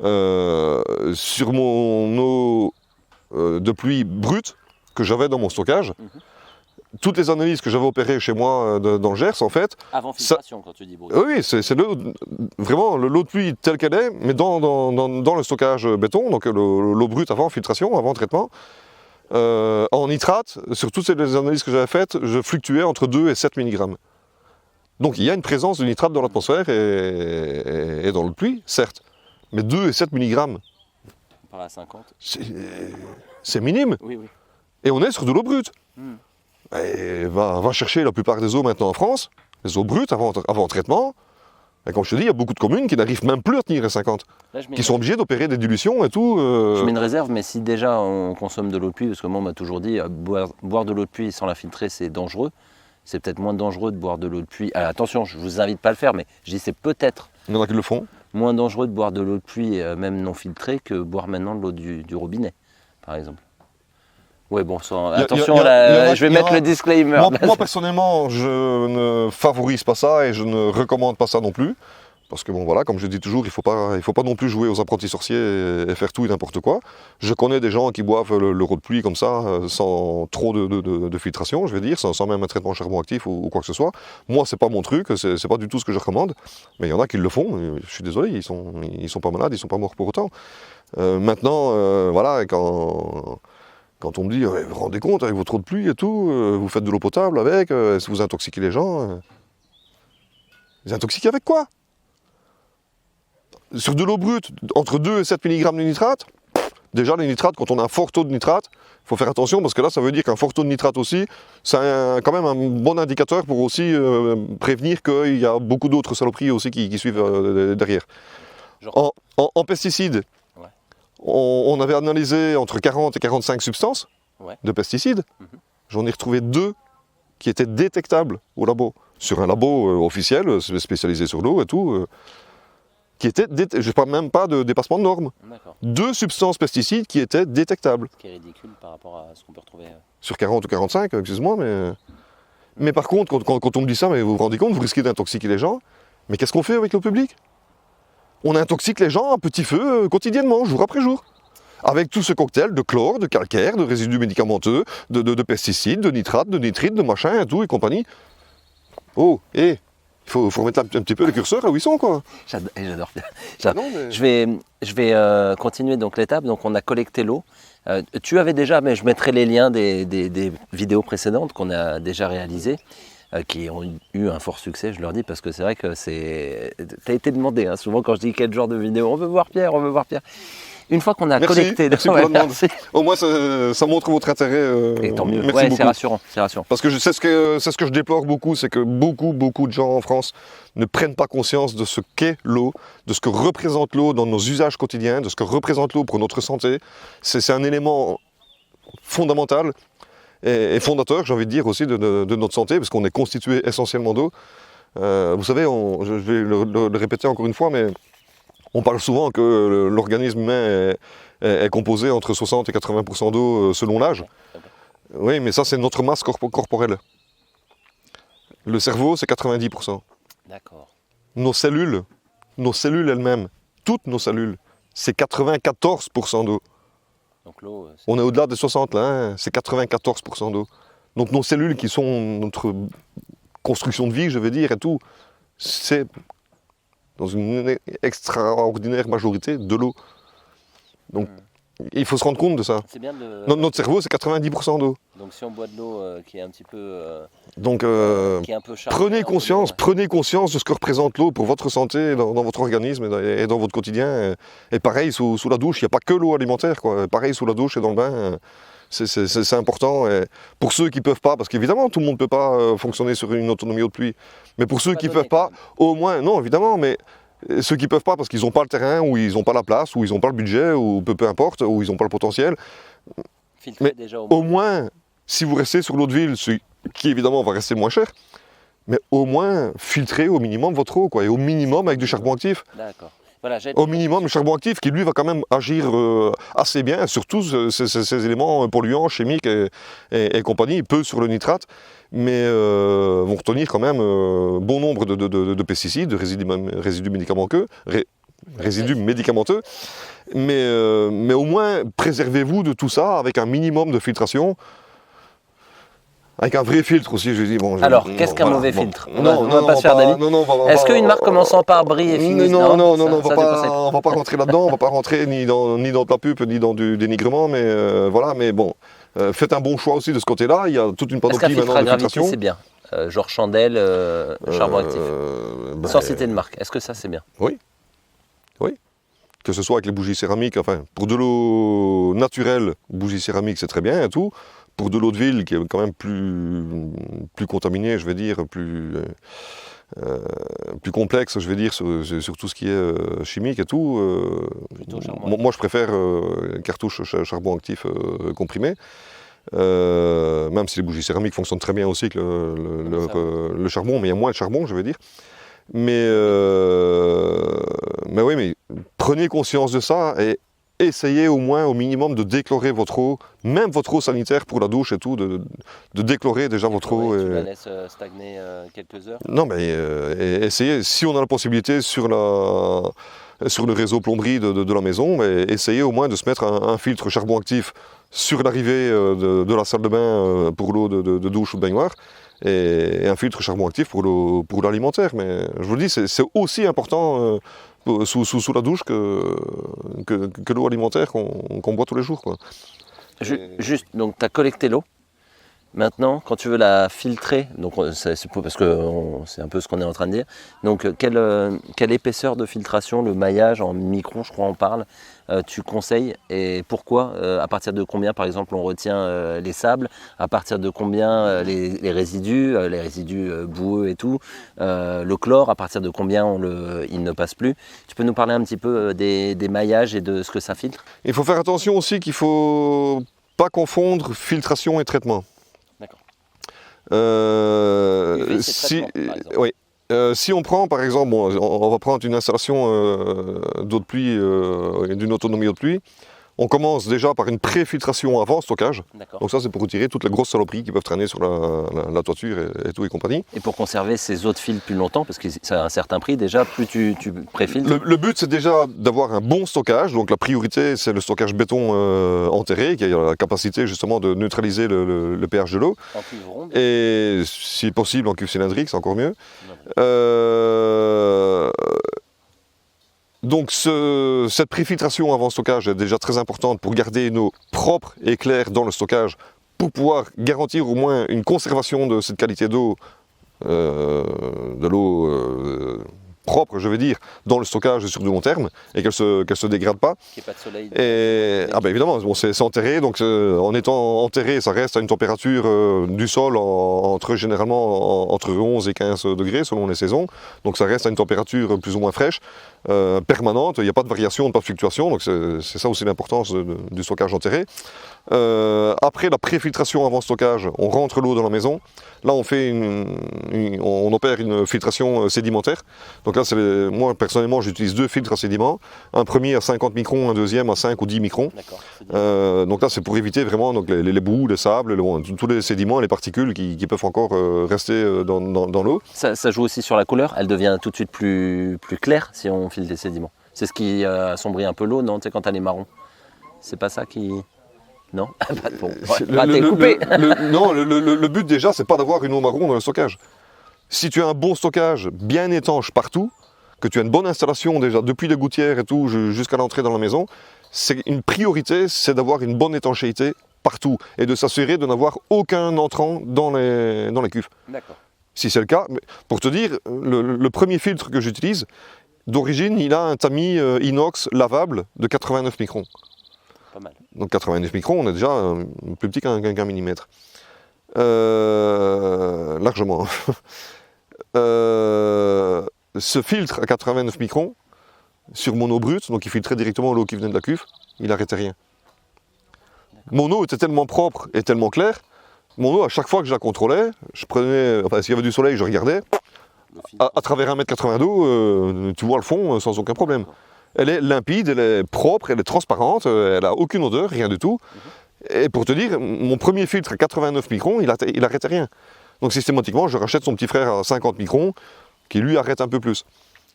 Sur mon eau de pluie brute que j'avais dans mon stockage, toutes les analyses que j'avais opérées chez moi dans le Gers, en fait... Avant filtration, quand tu dis brut. Oui, c'est vraiment l'eau de pluie telle qu'elle est, mais dans le stockage béton, donc l'eau brute avant filtration, avant traitement. En nitrate, sur toutes les analyses que j'avais faites, je fluctuais entre 2 et 7 mg. Donc il y a une présence de nitrate dans l'atmosphère et dans l'eau de pluie, certes. Mais 2 et 7 mg, Par à 50. c'est minime. Oui, oui. Et on est sur de l'eau brute. Mm. Et va chercher la plupart des eaux maintenant en France, les eaux brutes avant traitement. Et comme je te dis, il y a beaucoup de communes qui n'arrivent même plus à tenir les 50, Là, qui sont obligées d'opérer des dilutions et tout. Je mets une réserve, mais si déjà on consomme de l'eau de pluie, parce que moi on m'a toujours dit boire de l'eau de pluie sans la filtrer c'est dangereux, c'est peut-être moins dangereux de boire de l'eau de pluie. Alors, attention, je vous invite pas à le faire, mais je dis c'est peut-être Il y en a qui le font. moins dangereux de boire de l'eau de pluie, même non filtrée, que boire maintenant de l'eau du robinet, par exemple. Oui, bon, attention, je vais mettre le disclaimer. Moi, personnellement, je ne favorise pas ça et je ne recommande pas ça non plus. Parce que bon voilà, comme je dis toujours, il faut pas non plus jouer aux apprentis sorciers et faire tout et n'importe quoi. Je connais des gens qui boivent l'eau de pluie comme ça, sans trop de filtration, je vais dire, sans même un traitement charbon actif ou quoi que ce soit. Moi, c'est pas mon truc, c'est pas du tout ce que je recommande. Mais il y en a qui le font, et je suis désolé, ils sont pas malades, ils sont pas morts pour autant. Maintenant, voilà, quand on me dit, vous vous rendez compte, avec votre eau de pluie et tout, vous faites de l'eau potable avec, est-ce que vous intoxiquez les gens Vous intoxiquez avec quoi? Sur de l'eau brute, entre 2 et 7 mg de nitrate, déjà les nitrates, quand on a un fort taux de nitrate, il faut faire attention parce que là ça veut dire qu'un fort taux de nitrate aussi, c'est quand même un bon indicateur pour aussi prévenir qu'il y a beaucoup d'autres saloperies aussi qui suivent derrière. En pesticides, ouais. on avait analysé entre 40 et 45 substances de pesticides. J'en ai retrouvé 2 qui étaient détectables au labo, sur un labo officiel, spécialisé sur l'eau et tout. Qui étaient, je ne parle même pas de dépassement de normes. 2 substances pesticides qui étaient détectables. Ce qui est ridicule par rapport à ce qu'on peut retrouver. Sur 40 ou 45, excuse-moi, mais par contre, quand on me dit ça, mais vous vous rendez compte, vous risquez d'intoxiquer les gens. Mais qu'est-ce qu'on fait avec l'eau publique? On intoxique les gens à petit feu quotidiennement, jour après jour. Avec tout ce cocktail de chlore, de calcaire, de résidus médicamenteux, de pesticides, de nitrates, de nitrites, de machin et tout et compagnie. Oh, il faut remettre un petit peu le curseur là où ils sont, quoi. J'adore bien. Non, mais... Je vais continuer donc l'étape. Donc on a collecté l'eau. Tu avais déjà, mais je mettrai les liens des vidéos précédentes qu'on a déjà réalisées, qui ont eu un fort succès, je leur dis, parce que c'est vrai que t'as été demandé, hein, souvent quand je dis quel genre de vidéo, on veut voir Pierre, on veut voir Pierre. Une fois qu'on a collecté... Merci pour la demande. Au moins ça montre votre intérêt. Et tant mieux, merci beaucoup. C'est rassurant. Parce que c'est ce que je déplore beaucoup, c'est que beaucoup de gens en France ne prennent pas conscience de ce qu'est l'eau, de ce que représente l'eau dans nos usages quotidiens, de ce que représente l'eau pour notre santé. C'est un élément fondamental et fondateur, j'ai envie de dire aussi, de notre santé, parce qu'on est constitué essentiellement d'eau. Vous savez, je vais le répéter encore une fois, mais on parle souvent que l'organisme humain est composé entre 60 et 80% d'eau selon l'âge. Oui, mais ça c'est notre masse corporelle. Le cerveau c'est 90%. D'accord. Nos cellules elles-mêmes, toutes nos cellules, c'est 94% d'eau. Donc l'eau, on est au-delà des 60 là, hein, c'est 94% d'eau. Donc nos cellules qui sont notre construction de vie, je vais dire, et tout, c'est dans une extraordinaire majorité de l'eau. Donc il faut se rendre compte de ça. C'est bien notre cerveau c'est 90% d'eau. Donc si on boit de l'eau qui est un petit peu... Donc qui est un peu prenez conscience de ce que représente l'eau pour votre santé, dans votre organisme et dans votre quotidien. Et pareil sous la douche, il n'y a pas que l'eau alimentaire, quoi. Pareil sous la douche et dans le bain. C'est important. Et pour ceux qui ne peuvent pas, parce qu'évidemment tout le monde ne peut pas fonctionner sur une autonomie eau de pluie, mais pour ceux qui ne peuvent pas, au moins, non évidemment, mais ceux qui ne peuvent pas parce qu'ils n'ont pas le terrain, ou ils n'ont pas la place, ou ils n'ont pas le budget, ou peu importe, ou ils n'ont pas le potentiel. Filtrer mais déjà au moins, si vous restez sur l'eau de ville, qui évidemment va rester le moins cher, mais au moins filtrez au minimum votre eau, quoi, et au minimum avec du charbon actif. D'accord. Voilà, Au minimum, le charbon actif qui lui va quand même agir assez bien, surtout ces éléments polluants, chimiques et compagnie, peu sur le nitrate, mais vont retenir quand même bon nombre de pesticides, de résidus médicamenteux, mais au moins préservez-vous de tout ça avec un minimum de filtration. Avec un vrai filtre aussi, je dis. Bon, alors, qu'est-ce qu'un mauvais filtre? On Non, va pas se faire d'avis. Est-ce qu'une marque commençant par Brie est finie? Non, on va pas rentrer là-dedans, on va pas rentrer ni dans de la pub, ni dans du dénigrement, mais voilà, mais bon, faites un bon choix aussi de ce côté-là, il y a toute une panoplie maintenant de filtration. C'est bien, genre chandelle, charbon actif, sans citer de marque, est-ce que ça c'est bien? Oui, que ce soit avec les bougies céramiques, enfin, pour de l'eau naturelle, bougies céramiques c'est très bien et tout. Pour de l'eau de ville, qui est quand même plus contaminée, je vais dire, plus complexe, je vais dire, sur tout ce qui est chimique et tout. Moi, je préfère cartouche charbon actif comprimé, même si les bougies céramiques fonctionnent très bien aussi avec le charbon, mais il y a moins de charbon, je veux dire. Mais oui, mais prenez conscience de ça et essayez au moins au minimum de déchlorer votre eau, même votre eau sanitaire pour la douche et tout, de déchlorer déjà votre eau. Tu la laisses stagner quelques heures? Non, mais essayez, si on a la possibilité sur le réseau plomberie de la maison, mais essayez au moins de se mettre un filtre charbon actif sur l'arrivée de la salle de bain pour l'eau de douche ou de baignoire, et un filtre charbon actif pour l'alimentaire. Mais je vous le dis, c'est aussi important sous la douche que l'eau alimentaire qu'on boit tous les jours, quoi. Juste, donc tu as collecté l'eau. Maintenant, quand tu veux la filtrer, donc c'est parce que c'est un peu ce qu'on est en train de dire. Donc, quelle épaisseur de filtration, le maillage en micron, je crois on parle, tu conseilles, et pourquoi? À partir de combien, par exemple, on retient les sables? À partir de combien les résidus boueux et tout, le chlore? À partir de combien il ne passe plus? Tu peux nous parler un petit peu des maillages et de ce que ça filtre? Il faut faire attention aussi qu'il ne faut pas confondre filtration et traitement. Si on prend par exemple, on va prendre une installation d'eau de pluie, d'une autonomie eau de pluie, on commence déjà par une pré-filtration avant stockage. Donc ça c'est pour retirer toutes les grosses saloperies qui peuvent traîner sur la toiture et tout et compagnie. Et pour conserver ces eaux de filtre plus longtemps, parce que ça a un certain prix déjà, plus tu pré-filtres. Le but c'est déjà d'avoir un bon stockage, donc la priorité c'est le stockage béton enterré, qui a la capacité justement de neutraliser le pH de l'eau. En cuve ronde. Et si possible en cuve cylindrique, c'est encore mieux. Donc cette préfiltration avant stockage est déjà très importante pour garder une eau propre et claire dans le stockage, pour pouvoir garantir au moins une conservation de cette qualité d'eau, de l'eau propre, je veux dire, dans le stockage sur du long terme, et qu'elle se dégrade pas. Qu'il n'y ait pas de soleil. Évidemment, bon, c'est enterré, donc en étant enterré, ça reste à une température du sol généralement entre 11 et 15 degrés selon les saisons, donc ça reste à une température plus ou moins fraîche, permanente, il n'y a pas de variation, pas de fluctuation, donc c'est ça aussi l'importance du stockage enterré. Après la préfiltration avant stockage, on rentre l'eau dans la maison. Là, on opère une filtration sédimentaire. Donc là, moi personnellement, j'utilise 2 filtres à sédiments. Un premier à 50 microns, un deuxième à 5 ou 10 microns. Donc là, c'est pour éviter vraiment donc, les boues, les sables, tous les sédiments et les particules qui peuvent encore rester dans l'eau. Ça joue aussi sur la couleur. Elle devient tout de suite plus claire si on filtre des sédiments. C'est ce qui assombrit un peu l'eau, non? Tu sais, quand elle est marron. C'est pas ça qui... Non. Bon, t'es coupé. Le but déjà, c'est pas d'avoir une eau marron dans le stockage. Si tu as un bon stockage bien étanche partout, que tu as une bonne installation déjà depuis les gouttières et tout jusqu'à l'entrée dans la maison, c'est une priorité, c'est d'avoir une bonne étanchéité partout et de s'assurer de n'avoir aucun entrant dans les cuves. D'accord. Si c'est le cas, pour te dire, le premier filtre que j'utilise, d'origine, il a un tamis inox lavable de 89 microns. Pas mal. Donc 89 microns, on est déjà plus petit qu'un millimètre. Largement. Ce filtre à 89 microns, sur mon eau brute, donc il filtrait directement l'eau qui venait de la cuve, il n'arrêtait rien. Mon eau était tellement propre et tellement claire Mon eau, à chaque fois que je la contrôlais, je prenais, enfin s'il y avait du soleil, je regardais, à travers 1,80 m d'eau, tu vois le fond sans aucun problème. Elle est limpide, elle est propre, elle est transparente, elle n'a aucune odeur, rien du tout. Et pour te dire, mon premier filtre à 89 microns, il arrêtait rien. Donc systématiquement, je rachète son petit frère à 50 microns, qui lui arrête un peu plus.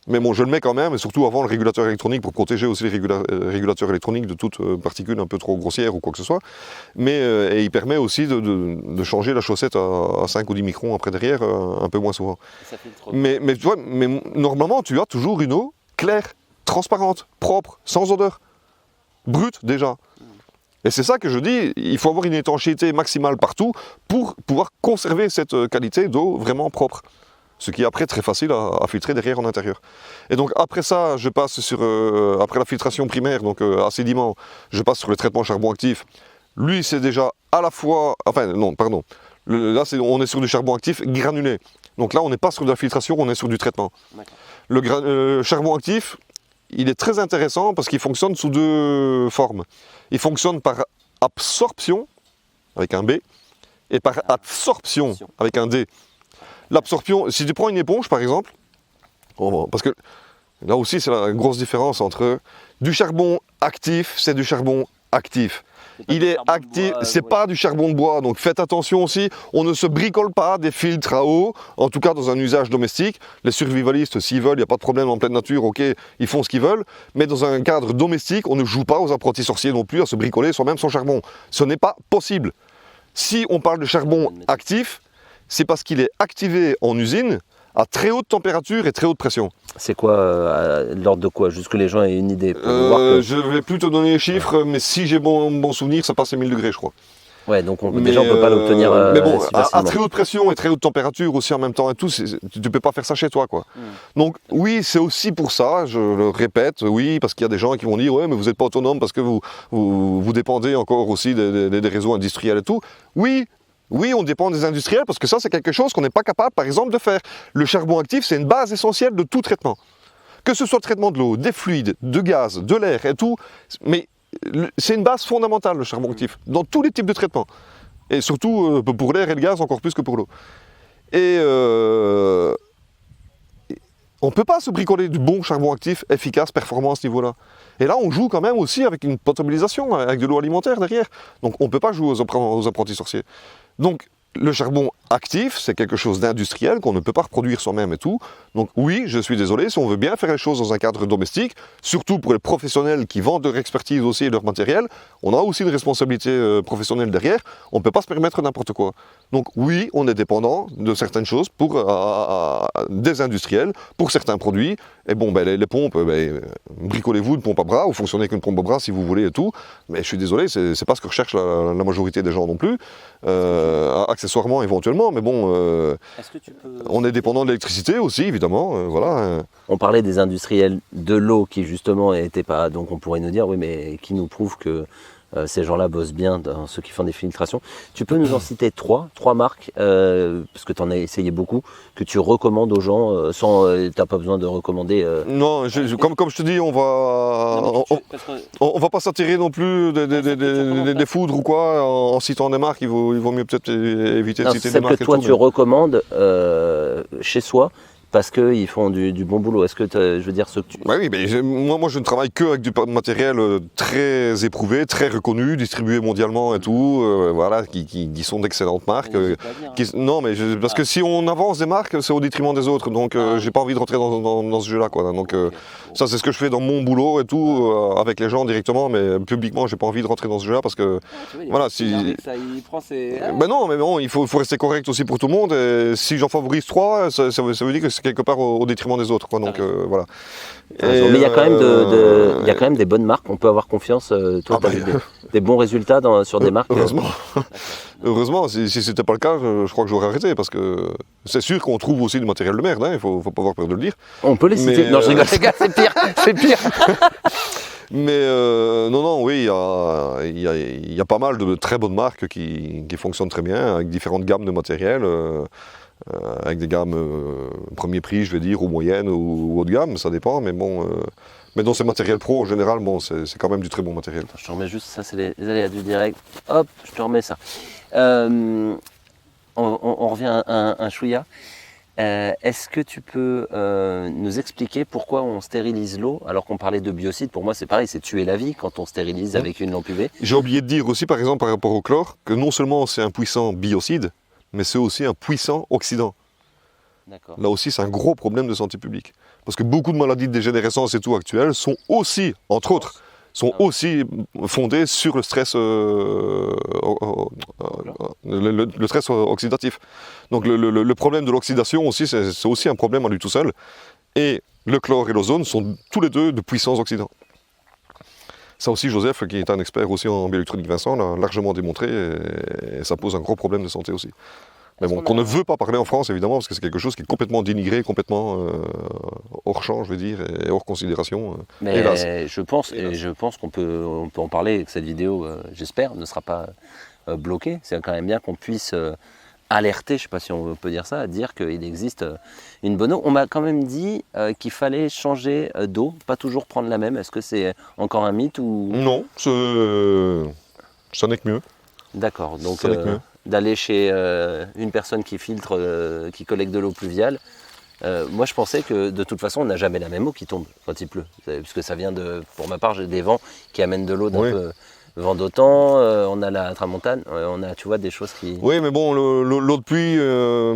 Mais bon, je le mets quand même, et surtout avant le régulateur électronique, pour protéger aussi les régulateurs électroniques de toute particule un peu trop grossière ou quoi que ce soit. Mais et il permet aussi de changer la chaussette à 5 ou 10 microns après derrière, un peu moins souvent. Ça filtre. Mais tu vois, normalement, tu as toujours une eau claire, transparente, propre, sans odeur, brute déjà. Et c'est ça que je dis, il faut avoir une étanchéité maximale partout pour pouvoir conserver cette qualité d'eau vraiment propre. Ce qui est après très facile à filtrer derrière en intérieur. Et donc après ça, je passe sur, après la filtration primaire, donc assainissement, je passe sur le traitement charbon actif. Lui, c'est déjà à la fois, enfin non, pardon, là on est sur du charbon actif granulé. Donc là, on n'est pas sur de la filtration, on est sur du traitement. Le charbon actif, il est très intéressant parce qu'il fonctionne sous deux formes. Il fonctionne par absorption, avec un B, et par adsorption, avec un D. L'absorption, si tu prends une éponge par exemple, parce que là aussi c'est la grosse différence entre du charbon actif, c'est du charbon actif. Il est actif, c'est pas du charbon de bois, donc faites attention aussi, on ne se bricole pas des filtres à eau, en tout cas dans un usage domestique. Les survivalistes, s'ils veulent, il n'y a pas de problème en pleine nature, ok, ils font ce qu'ils veulent, mais dans un cadre domestique, on ne joue pas aux apprentis sorciers non plus à se bricoler soi-même son charbon. Ce n'est pas possible. Si on parle de charbon actif, c'est parce qu'il est activé en usine à très haute température et très haute pression. C'est quoi, l'ordre de quoi? Juste que les gens aient une idée. Pour voir que... Je vais plus te donner les chiffres, mais si j'ai bon souvenir, ça passe à 1000 degrés, je crois. Ouais, donc déjà on ne peut pas l'obtenir mais bon, si facilement. à très haute pression et très haute température aussi en même temps et tout, tu ne peux pas faire ça chez toi, quoi. Donc oui, c'est aussi pour ça, je le répète, oui, parce qu'il y a des gens qui vont dire, ouais, mais vous n'êtes pas autonome parce que vous dépendez encore aussi des réseaux industriels et tout. Oui, on dépend des industriels parce que ça, c'est quelque chose qu'on n'est pas capable, par exemple, de faire. Le charbon actif, c'est une base essentielle de tout traitement. Que ce soit le traitement de l'eau, des fluides, de gaz, de l'air et tout, mais c'est une base fondamentale, le charbon actif, dans tous les types de traitements. Et surtout pour l'air et le gaz, encore plus que pour l'eau. Et on ne peut pas se bricoler du bon charbon actif efficace, performant à ce niveau-là. Et là, on joue quand même aussi avec une potabilisation, avec de l'eau alimentaire derrière. Donc on ne peut pas jouer aux apprentis sorciers. Donc le charbon actif, c'est quelque chose d'industriel qu'on ne peut pas reproduire soi-même et tout. Donc oui, je suis désolé, si on veut bien faire les choses dans un cadre domestique, surtout pour les professionnels qui vendent leur expertise aussi et leur matériel, on a aussi une responsabilité professionnelle derrière, on ne peut pas se permettre n'importe quoi. Donc oui, on est dépendant de certaines choses pour des industriels, pour certains produits. Et bon, les pompes, bricolez-vous une pompe à bras ou fonctionnez avec une pompe à bras si vous voulez et tout. Mais je suis désolé, c'est pas ce que recherche la majorité des gens non plus. Accessoirement éventuellement, mais bon, on est dépendant de l'électricité aussi, évidemment. Voilà. On parlait des industriels de l'eau qui justement n'étaient pas, donc on pourrait nous dire, oui, mais qui nous prouve que ces gens-là bossent bien, dans ceux qui font des filtrations. Tu peux nous en citer trois marques, parce que tu en as essayé beaucoup, que tu recommandes aux gens sans, tu n'as pas besoin de recommander. Non, comme je te dis, on va pas s'attirer non plus des foudres ou quoi en citant des marques. Il vaut mieux peut-être éviter de citer des marques. Celle que toi tu recommandes chez soi. Parce qu'ils font du bon boulot. Est-ce que je veux dire ce que tu... Oui, mais moi je ne travaille que avec du matériel très éprouvé, très reconnu, distribué mondialement et tout, voilà, qui sont d'excellentes marques. Non, mais parce que si on avance des marques, c'est au détriment des autres, donc j'ai pas envie de rentrer dans ce jeu-là, quoi. Donc ça c'est ce que je fais dans mon boulot et tout, avec les gens directement, mais publiquement j'ai pas envie de rentrer dans ce jeu-là parce que voilà, si... Ben non, mais bon, il faut rester correct aussi pour tout le monde. Et si j'en favorise trois, ça veut dire que c'est quelque part au détriment des autres, quoi. Donc voilà. Mais il y a quand même des bonnes marques, on peut avoir confiance. Toi, tu as eu des bons résultats sur des marques. Heureusement, si c'était pas le cas, je crois que j'aurais arrêté, parce que c'est sûr qu'on trouve aussi du matériel de merde, hein, il faut pas avoir peur de le dire. On peut les citer. Non, je rigole, les gars, c'est pire, c'est pire. Mais non, oui, il y a pas mal de très bonnes marques qui fonctionnent très bien, avec différentes gammes de matériel. Avec des gammes premier prix, je vais dire, ou moyenne ou haut de gamme, ça dépend, mais bon, mais dans ces matériels pro, en général, bon, c'est quand même du très bon matériel. Je te remets juste, ça c'est les aléas du direct, hop, je te remets ça. On revient un chouïa. Est-ce que tu peux nous expliquer pourquoi on stérilise l'eau alors qu'on parlait de biocide? Pour moi, c'est pareil, c'est tuer la vie quand on stérilise avec une lampe UV. J'ai oublié de dire aussi, par exemple, par rapport au chlore, que non seulement c'est un puissant biocide, mais c'est aussi un puissant oxydant. D'accord. Là aussi, c'est un gros problème de santé publique. Parce que beaucoup de maladies de dégénérescence et tout actuelles sont aussi, entre autres, aussi fondées sur le stress, le stress oxydatif. Donc le problème de l'oxydation aussi, c'est aussi un problème à lui tout seul. Et le chlore et l'ozone sont tous les deux de puissants oxydants. Ça aussi, Joseph, qui est un expert aussi en bioélectronique Vincent, l'a largement démontré, et ça pose un gros problème de santé aussi. Mais bon, qu'on ne veut pas parler en France, évidemment, parce que c'est quelque chose qui est complètement dénigré, complètement hors champ, je veux dire, et hors considération. Mais hélas. je pense qu'on peut en parler, que cette vidéo, j'espère, ne sera pas bloquée. C'est quand même bien qu'on puisse alerter, je ne sais pas si on peut dire ça, à dire qu'il existe une bonne eau. On m'a quand même dit qu'il fallait changer d'eau, pas toujours prendre la même. Est-ce que c'est encore un mythe ou... Non, ça n'est que mieux. D'accord, donc Ça n'est que mieux. d'aller chez une personne qui filtre, qui collecte de l'eau pluviale. Moi, je pensais que de toute façon, on n'a jamais la même eau qui tombe quand il pleut. Puisque ça vient de, pour ma part, j'ai des vents qui amènent de l'eau d'un peu vent d'OTAN, on a la tramontane, on a, tu vois, des choses qui... Oui, mais bon, l'eau de pluie,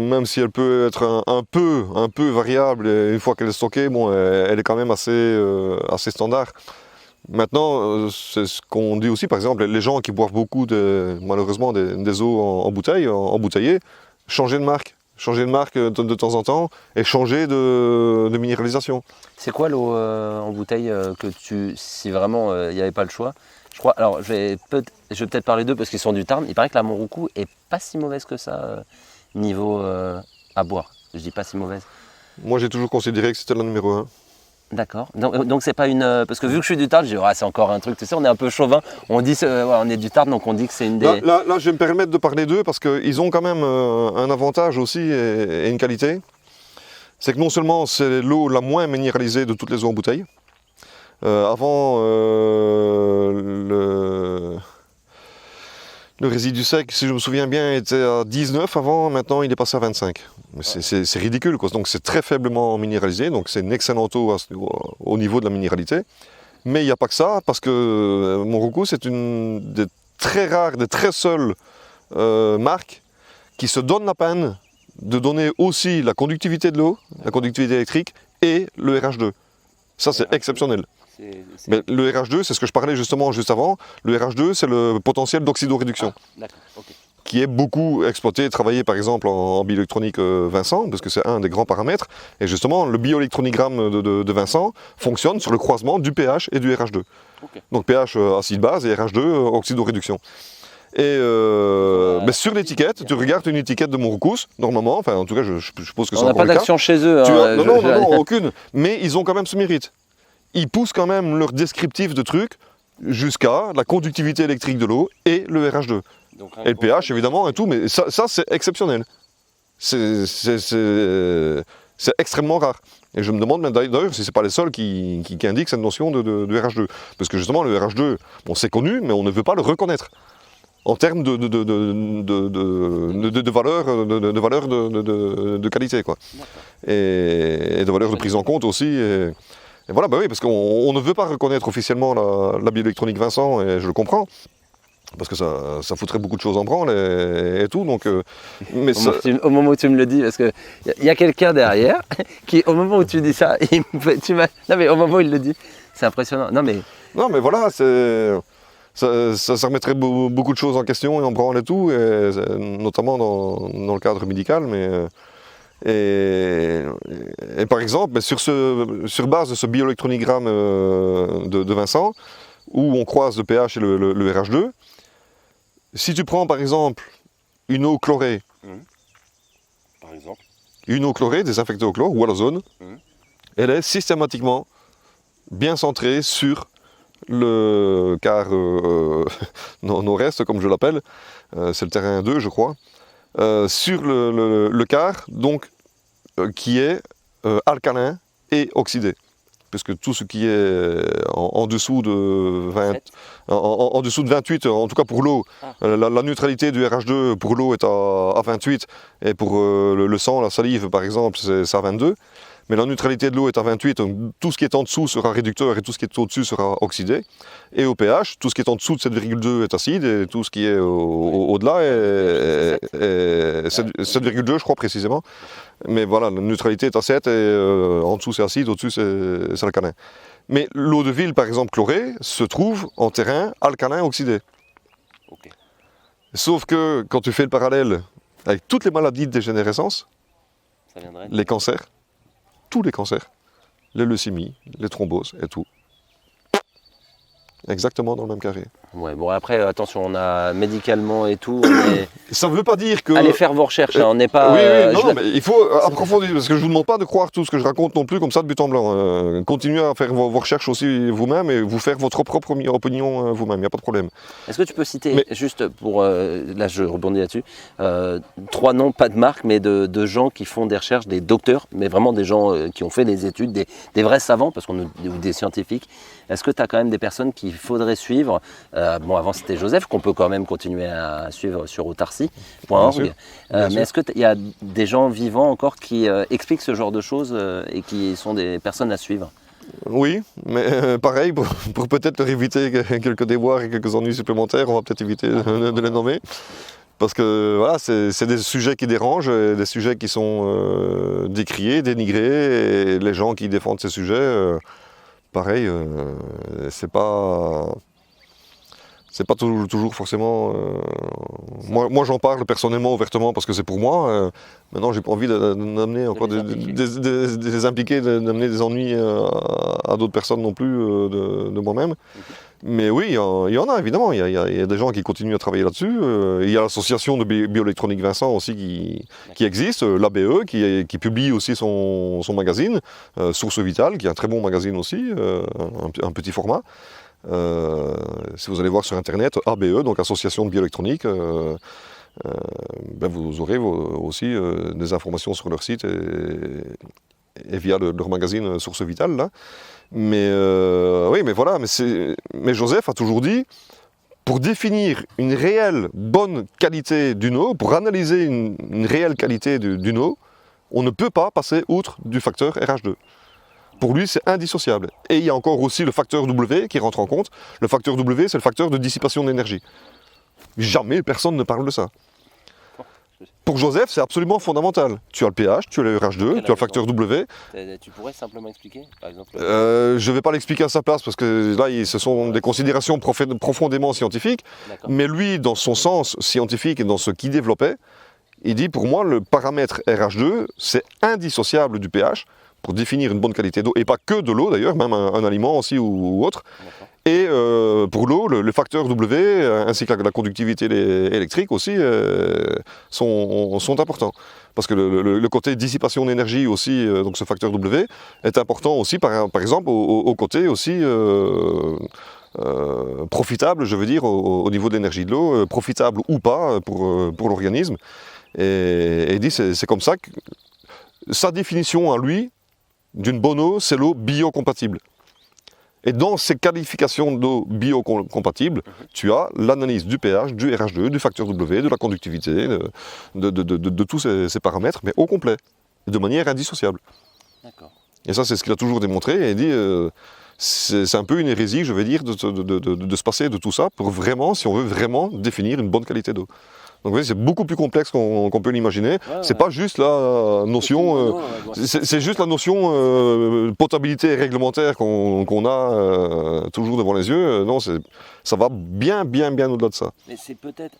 même si elle peut être un peu variable, et une fois qu'elle est stockée, bon, elle est quand même assez standard. Maintenant, c'est ce qu'on dit aussi, par exemple, les gens qui boivent beaucoup, malheureusement, des eaux en bouteille, embouteillées, changer de marque de temps en temps et changer de minéralisation. C'est quoi l'eau en bouteille si vraiment il n'y avait pas le choix? Je crois, alors je vais peut-être parler d'eux parce qu'ils sont du Tarn. Il paraît que la Montroucou est pas si mauvaise que ça niveau à boire. Je dis pas si mauvaise. Moi, j'ai toujours considéré que c'était la numéro 1. D'accord. Donc c'est pas une... parce que vu que je suis du Tarn, je dis c'est encore un truc, tu sais, on est un peu chauvin. On dit on est du Tarn, donc on dit que c'est une des... Là, je vais me permettre de parler d'eux parce qu'ils ont quand même un avantage aussi et une qualité. C'est que non seulement c'est l'eau la moins minéralisée de toutes les eaux en bouteille. Avant, le résidu sec, si je me souviens bien, était à 19 avant, maintenant il est passé à 25. Mais c'est ridicule, quoi. Donc c'est très faiblement minéralisé, donc c'est une excellente eau au niveau de la minéralité. Mais il n'y a pas que ça, parce que Montroucou, c'est une des très rares, des très seules marques qui se donne la peine de donner aussi la conductivité de l'eau, la conductivité électrique et le RH2. Ça, c'est exceptionnel. Mais le RH2, c'est ce que je parlais justement juste avant. Le RH2, c'est le potentiel d'oxydoréduction, qui est beaucoup exploité et travaillé par exemple en bioélectronique Vincent, parce que c'est un des grands paramètres. Et justement, le bioélectronigramme de Vincent fonctionne sur le croisement du pH et du RH2. Donc pH acide base et RH2 oxydoréduction. Et mais sur l'étiquette, tu regardes une étiquette de Montroucous, normalement, enfin en tout cas je suppose que c'est encore le cas. On n'a pas d'action chez eux. Non, aucune. Mais ils ont quand même ce mérite. Ils poussent quand même leur descriptif de trucs jusqu'à la conductivité électrique de l'eau et le RH2. Et le pH évidemment et tout, mais ça c'est exceptionnel. C'est extrêmement rare. Et je me demande même d'ailleurs si ce n'est pas les seuls qui indiquent cette notion de RH2. Parce que justement le RH2, bon, c'est connu, mais on ne veut pas le reconnaître en termes de valeur, de qualité, quoi. Et de valeur de prise en compte aussi. Et voilà, bah oui, parce qu'on ne veut pas reconnaître officiellement la bioélectronique Vincent, et je le comprends, parce que ça foutrait beaucoup de choses en branle et tout. Donc, mais au moment où tu me le dis, parce qu'il y a quelqu'un derrière qui, au moment où tu dis ça, non mais au moment où il le dit, c'est impressionnant. Non mais voilà, ça remettrait beaucoup de choses en question et en branle et tout, et notamment dans le cadre médical. Et par exemple, sur base de ce bioélectronigramme de Vincent, où on croise le pH et le RH2, si tu prends par exemple une eau chlorée, une eau chlorée désinfectée au chlore ou à l'ozone, elle est systématiquement bien centrée sur le quart nord-est, comme je l'appelle, c'est le terrain 2 je crois, sur le quart donc, qui est alcalin et oxydé. puisque tout ce qui est en dessous de 20, en dessous de 28, en tout cas pour l'eau, la neutralité du RH2 pour l'eau est à 28, et pour le sang, la salive par exemple, c'est à 22. Mais la neutralité de l'eau est à 28, donc tout ce qui est en dessous sera réducteur et tout ce qui est au-dessus sera oxydé. Et au pH, tout ce qui est en dessous de 7,2 est acide et tout ce qui est au-delà est 7,2 je crois précisément. Mais voilà, la neutralité est à 7 et en dessous c'est acide, au-dessus c'est alcalin. Mais l'eau de ville par exemple chlorée se trouve en terrain alcalin oxydé. Okay. Sauf que quand tu fais le parallèle avec toutes les maladies de dégénérescence, les cancers, tous les cancers, les leucémies, les thromboses et tout. Exactement dans le même carré. Ouais, bon après attention, on a médicalement et tout. Ça ne veut pas dire que. Allez faire vos recherches, on n'est pas. Oui, non, mais il faut approfondir parce que je ne vous demande pas de croire tout ce que je raconte non plus comme ça de but en blanc. Continuez à faire vos recherches aussi vous-même et vous faire votre propre opinion vous-même, il n'y a pas de problème. Est-ce que tu peux citer, juste pour. Là je rebondis là-dessus, 3 noms, pas de marque, mais de gens qui font des recherches, des docteurs, mais vraiment des gens qui ont fait des études, des vrais savants, ou des scientifiques. Est-ce que tu as quand même des personnes qu'il faudrait suivre? Bon, avant c'était Joseph, qu'on peut quand même continuer à suivre sur autarcie.org. Mais est-ce qu'il y a des gens vivants encore qui expliquent ce genre de choses et qui sont des personnes à suivre? Oui, mais pareil, pour peut-être leur éviter quelques déboires et quelques ennuis supplémentaires, on va peut-être éviter de les nommer. Parce que voilà, c'est des sujets qui dérangent, des sujets qui sont décriés, dénigrés, et les gens qui défendent ces sujets, pareil, c'est pas toujours forcément. Moi j'en parle personnellement, ouvertement, parce que c'est pour moi. Maintenant, j'ai pas envie d'amener encore des impliqués, d'amener des ennuis à d'autres personnes non plus de moi-même. Mais oui, il y en a évidemment. Il y a des gens qui continuent à travailler là-dessus. Il y a l'association de bioélectronique Vincent aussi qui existe, l'ABE, qui publie aussi son magazine, Source Vitale, qui est un très bon magazine aussi, un petit format. Si vous allez voir sur internet, ABE, donc Association de bioélectronique, vous aurez aussi des informations sur leur site et via leur magazine Source Vitale là. Mais oui, mais voilà, mais Joseph a toujours dit, pour définir une réelle bonne qualité d'une eau, pour analyser une réelle qualité d'une eau, on ne peut pas passer outre du facteur RH2. Pour lui, c'est indissociable. Et il y a encore aussi le facteur W qui rentre en compte. Le facteur W, c'est le facteur de dissipation d'énergie. Jamais personne ne parle de ça. Pour Joseph, c'est absolument fondamental. Tu as le pH, tu as le RH2, tu as le facteur W. Tu pourrais simplement expliquer, par exemple je ne vais pas l'expliquer à sa place parce que là, ce sont des considérations profondément scientifiques. Mais lui, dans son sens scientifique et dans ce qu'il développait, il dit, pour moi, le paramètre RH2, c'est indissociable du pH pour définir une bonne qualité d'eau, et pas que de l'eau d'ailleurs, même un aliment aussi ou autre. Et pour l'eau, le facteur W, ainsi que la conductivité électrique aussi, sont importants. Parce que le côté dissipation d'énergie aussi, donc ce facteur W, est important aussi, par exemple, au côté aussi profitable, je veux dire, au niveau de l'énergie de l'eau, profitable ou pas pour l'organisme. Et il dit, c'est comme ça que sa définition à lui, d'une bonne eau, c'est l'eau biocompatible. Et dans ces qualifications d'eau biocompatible, tu as l'analyse du pH, du RH2, du facteur W, de la conductivité, de tous ces paramètres, mais au complet, de manière indissociable. Et ça, c'est ce qu'il a toujours démontré, et il dit, c'est un peu une hérésie, je vais dire, de se passer de tout ça, pour vraiment, si on veut vraiment définir une bonne qualité d'eau. Donc vous voyez, c'est beaucoup plus complexe qu'on peut l'imaginer. C'est pas juste la notion, c'est juste la notion potabilité réglementaire qu'on a toujours devant les yeux. Non, ça va bien au-delà de ça. Mais c'est peut-être.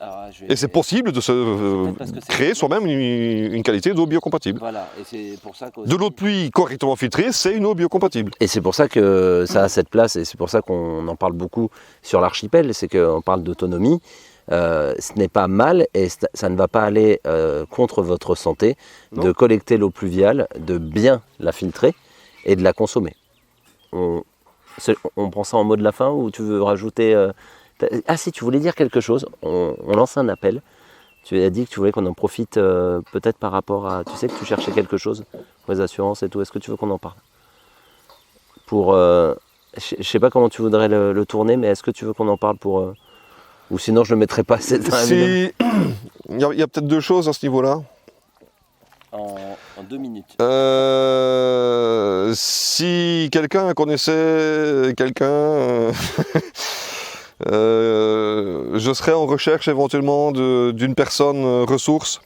Et c'est possible de se créer soi-même une qualité d'eau biocompatible. Voilà. Et c'est pour ça de l'eau de pluie correctement filtrée, c'est une eau biocompatible. Et c'est pour ça que ça a cette place, et c'est pour ça qu'on en parle beaucoup sur l'archipel, c'est qu'on parle d'autonomie. Ce n'est pas mal et ça ne va pas aller contre votre santé de collecter l'eau pluviale, de bien la filtrer et de la consommer. On prend ça en mot de la fin ou tu veux rajouter Ah si, tu voulais dire quelque chose, on lance un appel. Tu as dit que tu voulais qu'on en profite peut-être par rapport à... Tu sais que tu cherchais quelque chose pour les assurances et tout, est-ce que tu veux qu'on en parle ? pour... je sais pas comment tu voudrais le tourner, mais est-ce que tu veux qu'on en parle pour... ou sinon je le mettrai pas, c'est un Si... Il y a peut-être deux choses à ce niveau-là. en 2 minutes. Si quelqu'un connaissait quelqu'un, je serais en recherche éventuellement d'une personne ressource,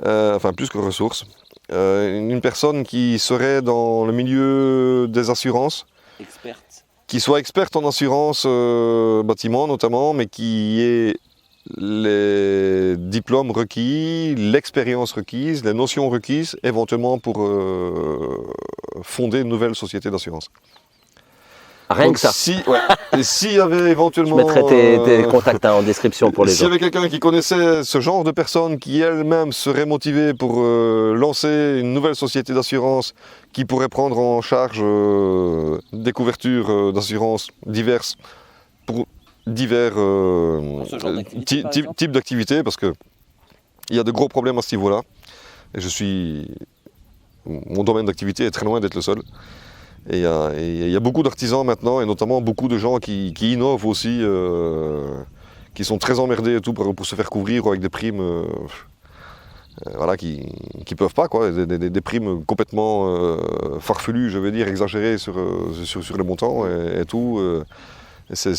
enfin plus que ressource, une personne qui serait dans le milieu des assurances, Experte. qui soit experte en assurance bâtiment notamment, mais qui ait les diplômes requis, l'expérience requise, les notions requises, éventuellement pour fonder une nouvelle société d'assurance. Rien Donc, que ça. s'il y avait éventuellement... Je mettrai tes contacts en description pour les S'il y gens. avait quelqu'un qui connaissait ce genre de personne qui elle-même serait motivée pour lancer une nouvelle société d'assurance qui pourrait prendre en charge des couvertures d'assurance diverses pour divers ce genre d'activité, par exemple types d'activités, parce qu'il y a de gros problèmes à ce niveau-là. Et mon domaine d'activité est très loin d'être le seul. Et il y a beaucoup d'artisans maintenant, et notamment beaucoup de gens qui innovent aussi, qui sont très emmerdés et tout pour se faire couvrir avec des primes voilà, qui peuvent pas, quoi, des primes complètement farfelues, je veux dire, exagérées sur les montants et tout. Ça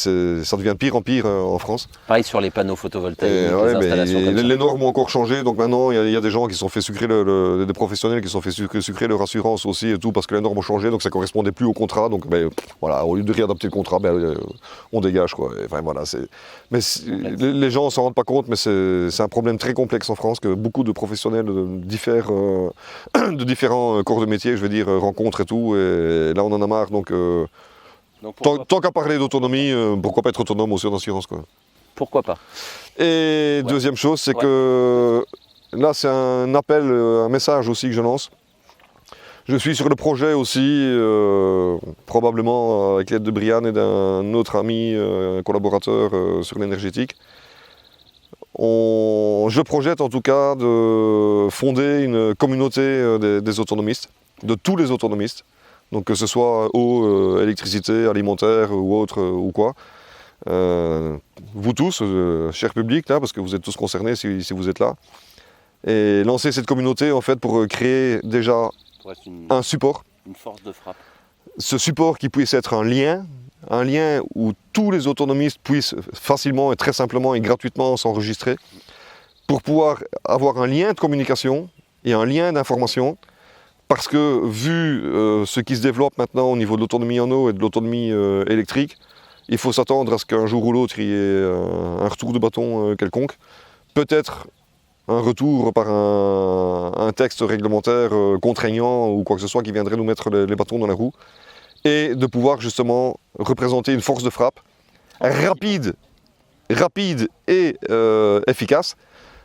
devient de pire en pire en France. Pareil sur les panneaux photovoltaïques, Ouais, les installations comme ça. les normes ont encore changé, donc maintenant il y a des gens qui se sont fait sucrer, des professionnels qui se sont fait sucrer leur assurance aussi et tout, parce que les normes ont changé, donc ça correspondait plus au contrat. Donc voilà, au lieu de réadapter le contrat, on dégage, quoi. Enfin, voilà, les gens ne s'en rendent pas compte, mais c'est un problème très complexe en France que beaucoup de professionnels de différents corps de métier, je veux dire, rencontrent et tout. Et là on en a marre, donc tant qu'à parler d'autonomie, pourquoi pas être autonome aussi en assurance, quoi. Pourquoi pas. Et deuxième chose, c'est que là c'est un appel, un message aussi que je lance. Je suis sur le projet aussi, probablement avec l'aide de Brian et d'un autre ami, collaborateur sur l'énergétique. Je projette en tout cas de fonder une communauté des autonomistes, de tous les autonomistes. Donc que ce soit eau, électricité, alimentaire ou autre ou quoi. Vous tous, cher public, là, parce que vous êtes tous concernés si vous êtes là. Et lancer cette communauté en fait pour créer déjà un support. Une force de frappe. Ce support qui puisse être un lien où tous les autonomistes puissent facilement et très simplement et gratuitement s'enregistrer pour pouvoir avoir un lien de communication et un lien d'information. Parce que vu ce qui se développe maintenant au niveau de l'autonomie en eau et de l'autonomie électrique, il faut s'attendre à ce qu'un jour ou l'autre il y ait un retour de bâton quelconque. Peut-être un retour par un texte réglementaire contraignant ou quoi que ce soit qui viendrait nous mettre les bâtons dans la roue. Et de pouvoir justement représenter une force de frappe rapide et efficace.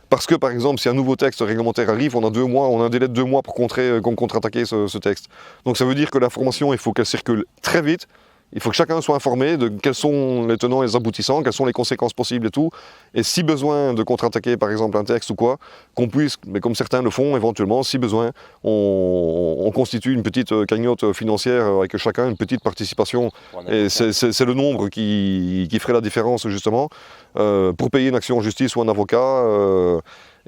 Parce que par exemple, si un nouveau texte réglementaire arrive, on a un délai de 2 mois pour contre-attaquer ce texte. Donc ça veut dire que l'information, il faut qu'elle circule très vite. Il faut que chacun soit informé de quels sont les tenants et les aboutissants, quelles sont les conséquences possibles et tout. Et si besoin de contre-attaquer par exemple un texte ou quoi, qu'on puisse, mais comme certains le font éventuellement, si besoin, on constitue une petite cagnotte financière avec chacun une petite participation. Et c'est le nombre qui ferait la différence justement pour payer une action en justice ou un avocat.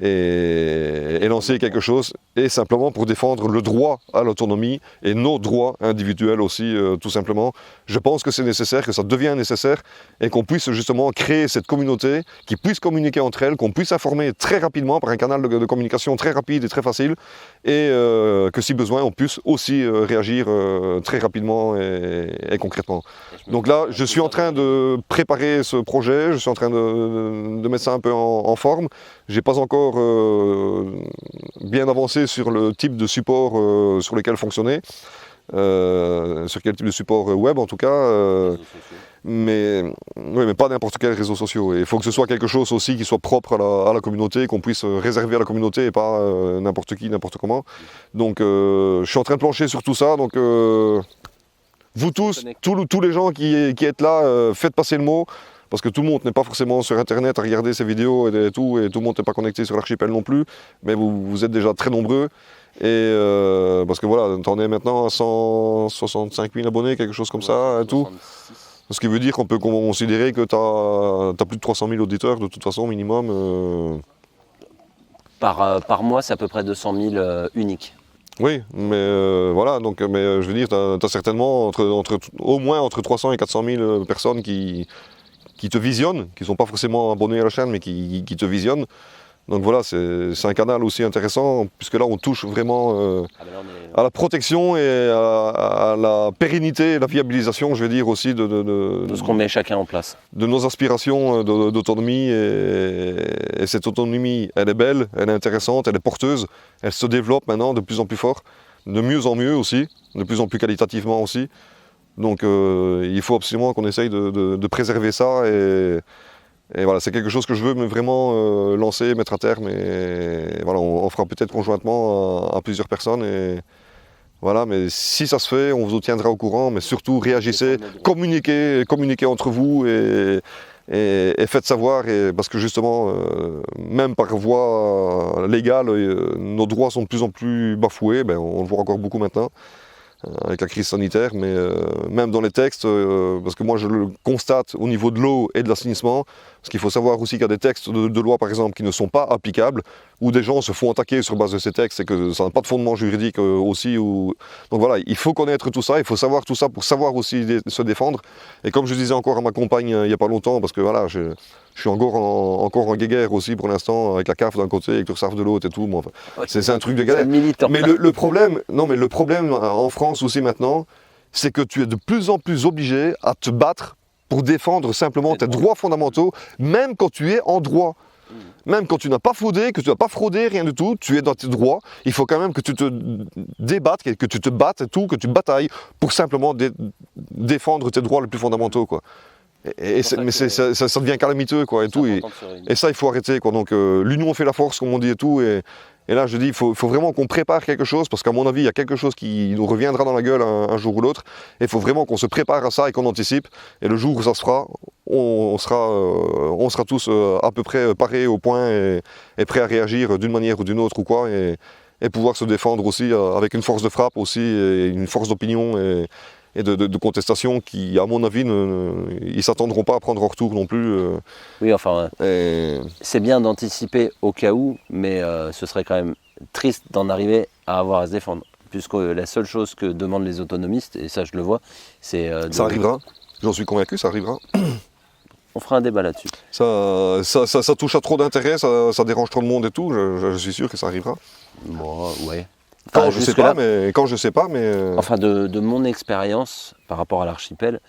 Et lancer quelque chose, et simplement pour défendre le droit à l'autonomie et nos droits individuels aussi, tout simplement. Je pense que c'est nécessaire, que ça devient nécessaire, et qu'on puisse justement créer cette communauté, qui puisse communiquer entre elles, qu'on puisse informer très rapidement par un canal de communication très rapide et très facile, et que si besoin, on puisse aussi réagir très rapidement et concrètement. Donc là, je suis en train de préparer ce projet, je suis en train de mettre ça un peu en forme. Je n'ai pas encore bien avancé sur le type de support sur lequel fonctionner, sur quel type de support web en tout cas, mais pas n'importe quel réseau social. Il faut que ce soit quelque chose aussi qui soit propre à la communauté, qu'on puisse réserver à la communauté et pas n'importe qui, n'importe comment. Donc je suis en train de plancher sur tout ça. Donc vous tous, tous les gens qui êtes là, faites passer le mot. Parce que tout le monde n'est pas forcément sur internet à regarder ces vidéos et tout le monde n'est pas connecté sur l'archipel non plus, mais vous êtes déjà très nombreux. Et parce que voilà, t'en es maintenant à 165 000 abonnés, quelque chose comme ça, et tout. Ce qui veut dire qu'on peut considérer que tu as plus de 300 000 auditeurs de toute façon, minimum. Par mois, c'est à peu près 200 000 uniques. Oui, mais voilà, donc, mais je veux dire, tu as certainement au moins entre 300 et 400 000 personnes qui te visionnent, qui ne sont pas forcément abonnés à la chaîne, mais qui te visionnent. Donc voilà, c'est un canal aussi intéressant, puisque là on touche vraiment à la protection et à la pérennité et la viabilisation, je vais dire aussi, de ce qu'on met chacun en place. De nos aspirations d'autonomie. Et cette autonomie, elle est belle, elle est intéressante, elle est porteuse, elle se développe maintenant de plus en plus fort, de mieux en mieux aussi, de plus en plus qualitativement aussi. Donc il faut absolument qu'on essaye de préserver ça. Et voilà, c'est quelque chose que je veux vraiment lancer, mettre à terme. Et voilà, on fera peut-être conjointement à plusieurs personnes. Et voilà, mais si ça se fait, on vous tiendra au courant. Mais surtout, réagissez, communiquez entre vous et faites savoir. Parce que justement, même par voie légale, nos droits sont de plus en plus bafoués. Ben, on le voit encore beaucoup maintenant, avec la crise sanitaire, mais même dans les textes, parce que moi je le constate au niveau de l'eau et de l'assainissement, parce qu'il faut savoir aussi qu'il y a des textes de loi par exemple qui ne sont pas applicables, où des gens se font attaquer sur base de ces textes et que ça n'a pas de fondement juridique aussi. Donc voilà, il faut connaître tout ça, il faut savoir tout ça pour savoir aussi se défendre. Et comme je disais encore à ma compagne il n'y a pas longtemps, parce que voilà, je suis encore en guéguerre aussi pour l'instant, avec la CAF d'un côté et l'URSSAF de l'autre et tout. Bon, enfin, c'est un truc de galère. Mais le problème en France aussi maintenant, c'est que tu es de plus en plus obligé à te battre pour défendre simplement tes droits fondamentaux, même quand tu es en droit. Même quand tu n'as pas fraudé, que tu n'as pas fraudé, rien du tout, tu es dans tes droits, il faut quand même que tu te débattes, que tu te battes et tout, que tu batailles pour simplement défendre tes droits les plus fondamentaux, quoi. Ça devient calamiteux, quoi, et tout. Et ça, il faut arrêter, quoi. Donc l'union fait la force, comme on dit, et tout. Et là, je dis, il faut vraiment qu'on prépare quelque chose, parce qu'à mon avis, il y a quelque chose qui nous reviendra dans la gueule un jour ou l'autre. Et il faut vraiment qu'on se prépare à ça et qu'on anticipe. Et le jour où ça se fera, on sera tous à peu près parés au point et prêts à réagir d'une manière ou d'une autre ou quoi. Et pouvoir se défendre aussi avec une force de frappe aussi, et une force d'opinion et de contestation qui, à mon avis, ils ne s'attendront pas à prendre en retour non plus. Oui, enfin, c'est bien d'anticiper au cas où, mais ce serait quand même triste d'en arriver à avoir à se défendre. Puisque la seule chose que demandent les autonomistes, et ça je le vois, c'est... Ça arrivera, j'en suis convaincu, ça arrivera. On fera un débat là-dessus. Ça touche à trop d'intérêt, ça dérange trop de monde et tout, je suis sûr que ça arrivera. Bon, ouais. Quand je sais pas, mais... Enfin, de mon expérience par rapport à l'archipel,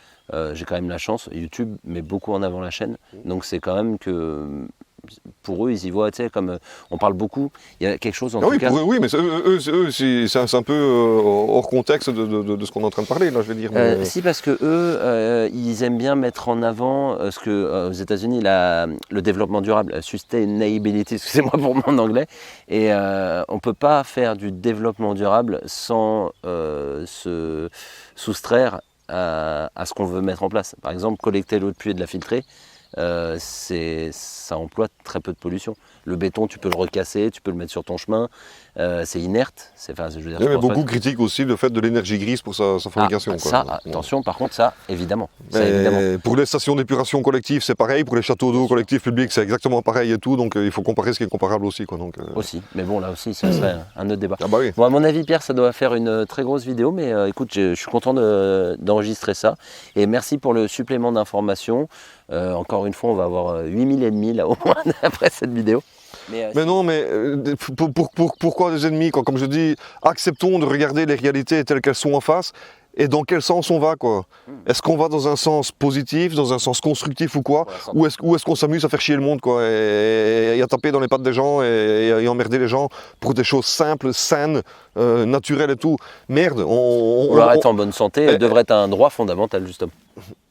j'ai quand même la chance, YouTube met beaucoup en avant la chaîne, donc c'est quand même que pour eux, ils y voient, tu sais, comme on parle beaucoup, il y a quelque chose en tout cas... Oui, mais eux c'est un peu hors contexte de ce qu'on est en train de parler, là, je vais dire. Mais... Si, parce que eux, ils aiment bien mettre en avant ce que aux États-Unis, le développement durable, sustainability, excusez-moi pour mon anglais, et on ne peut pas faire du développement durable sans se soustraire à ce qu'on veut mettre en place. Par exemple, collecter l'eau de pluie et de la filtrer, ça emploie très peu de pollution. Le béton, tu peux le recasser, tu peux le mettre sur ton chemin, c'est inerte. Je veux dire, mais beaucoup critiquent aussi le fait de l'énergie grise pour sa fabrication. Attention, par contre, ça, évidemment. Pour les stations d'épuration collective, c'est pareil. Pour les châteaux d'eau collectifs publics, c'est exactement pareil et tout. Donc il faut comparer ce qui est comparable aussi, quoi. Donc, Aussi, mais bon, là aussi, ça serait un autre débat. Ah bah oui. Bon, à mon avis, Pierre, ça doit faire une très grosse vidéo, mais écoute, je suis content d'enregistrer ça. Et merci pour le supplément d'informations. Encore une fois, on va avoir 8000 ennemis là au moins après cette vidéo. Mais non, mais pourquoi des ennemis, quoi? Comme je dis, acceptons de regarder les réalités telles qu'elles sont en face et dans quel sens on va, quoi. Est-ce qu'on va dans un sens positif, dans un sens constructif ou quoi, ou est-ce qu'on s'amuse à faire chier le monde, quoi, et à taper dans les pattes des gens et emmerder les gens pour des choses simples, saines, naturelles et tout. Merde, on leur être en bonne santé devrait être un droit fondamental, justement.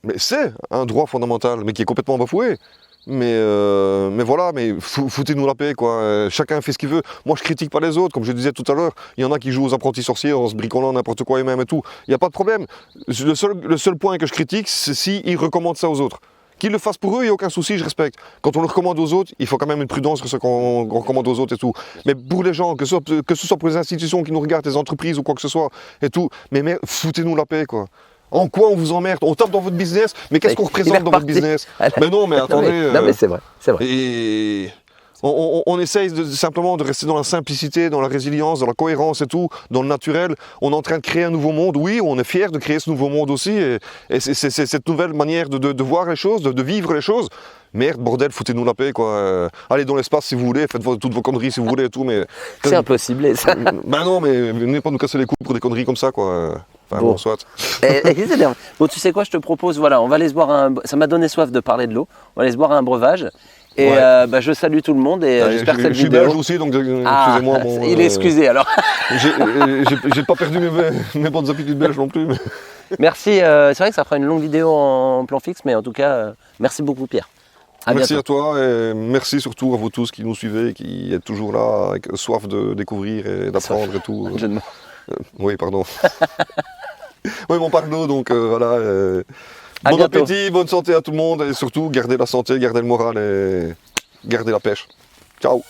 Mais c'est un droit fondamental, mais qui est complètement bafoué. Mais voilà, mais foutez-nous la paix, quoi. Chacun fait ce qu'il veut. Moi, je critique pas les autres, comme je disais tout à l'heure. Il y en a qui jouent aux apprentis sorciers en se bricolant n'importe quoi et même et tout. Il n'y a pas de problème. Le seul point que je critique, c'est s'ils recommandent ça aux autres. Qu'ils le fassent pour eux, il n'y a aucun souci, je respecte. Quand on le recommande aux autres, il faut quand même une prudence sur ce qu'on recommande aux autres et tout. Mais pour les gens, que ce soit pour les institutions qui nous regardent, les entreprises ou quoi que ce soit et tout, mais foutez-nous la paix, quoi. En quoi on vous emmerde? On tape dans votre business, mais qu'est-ce qu'on représente dans votre business? Mais non, mais attendez. Non, mais c'est vrai, c'est vrai. Et on essaye simplement de rester dans la simplicité, dans la résilience, dans la cohérence et tout, dans le naturel. On est en train de créer un nouveau monde. Oui, on est fiers de créer ce nouveau monde aussi. Et c'est cette nouvelle manière de voir les choses, de vivre les choses. Merde, bordel, foutez-nous la paix, quoi. Allez dans l'espace si vous voulez, faites toutes vos conneries si vous voulez et tout, mais... C'est impossible, ça. Ben non, mais venez pas nous casser les couilles pour des conneries comme ça, quoi. Enfin, bon, soit. Bon, tu sais quoi, je te propose, voilà, on va aller se boire un... Ça m'a donné soif de parler de l'eau. On va aller se boire un breuvage. Et ouais. Je salue tout le monde et j'espère que cette vidéo... Je suis belge aussi, donc excusez-moi. Bon, il est excusé, alors. J'ai pas perdu mes bonnes habitudes belges non plus. Mais... Merci, c'est vrai que ça fera une longue vidéo en plan fixe, mais en tout cas, merci beaucoup Pierre. Merci à toi et merci surtout à vous tous qui nous suivez et qui êtes toujours là avec soif de découvrir et d'apprendre et tout. Oui, pardon. Oui, on parle d'eau, donc voilà. Bon appétit, bonne santé à tout le monde et surtout gardez la santé, gardez le moral et gardez la pêche. Ciao.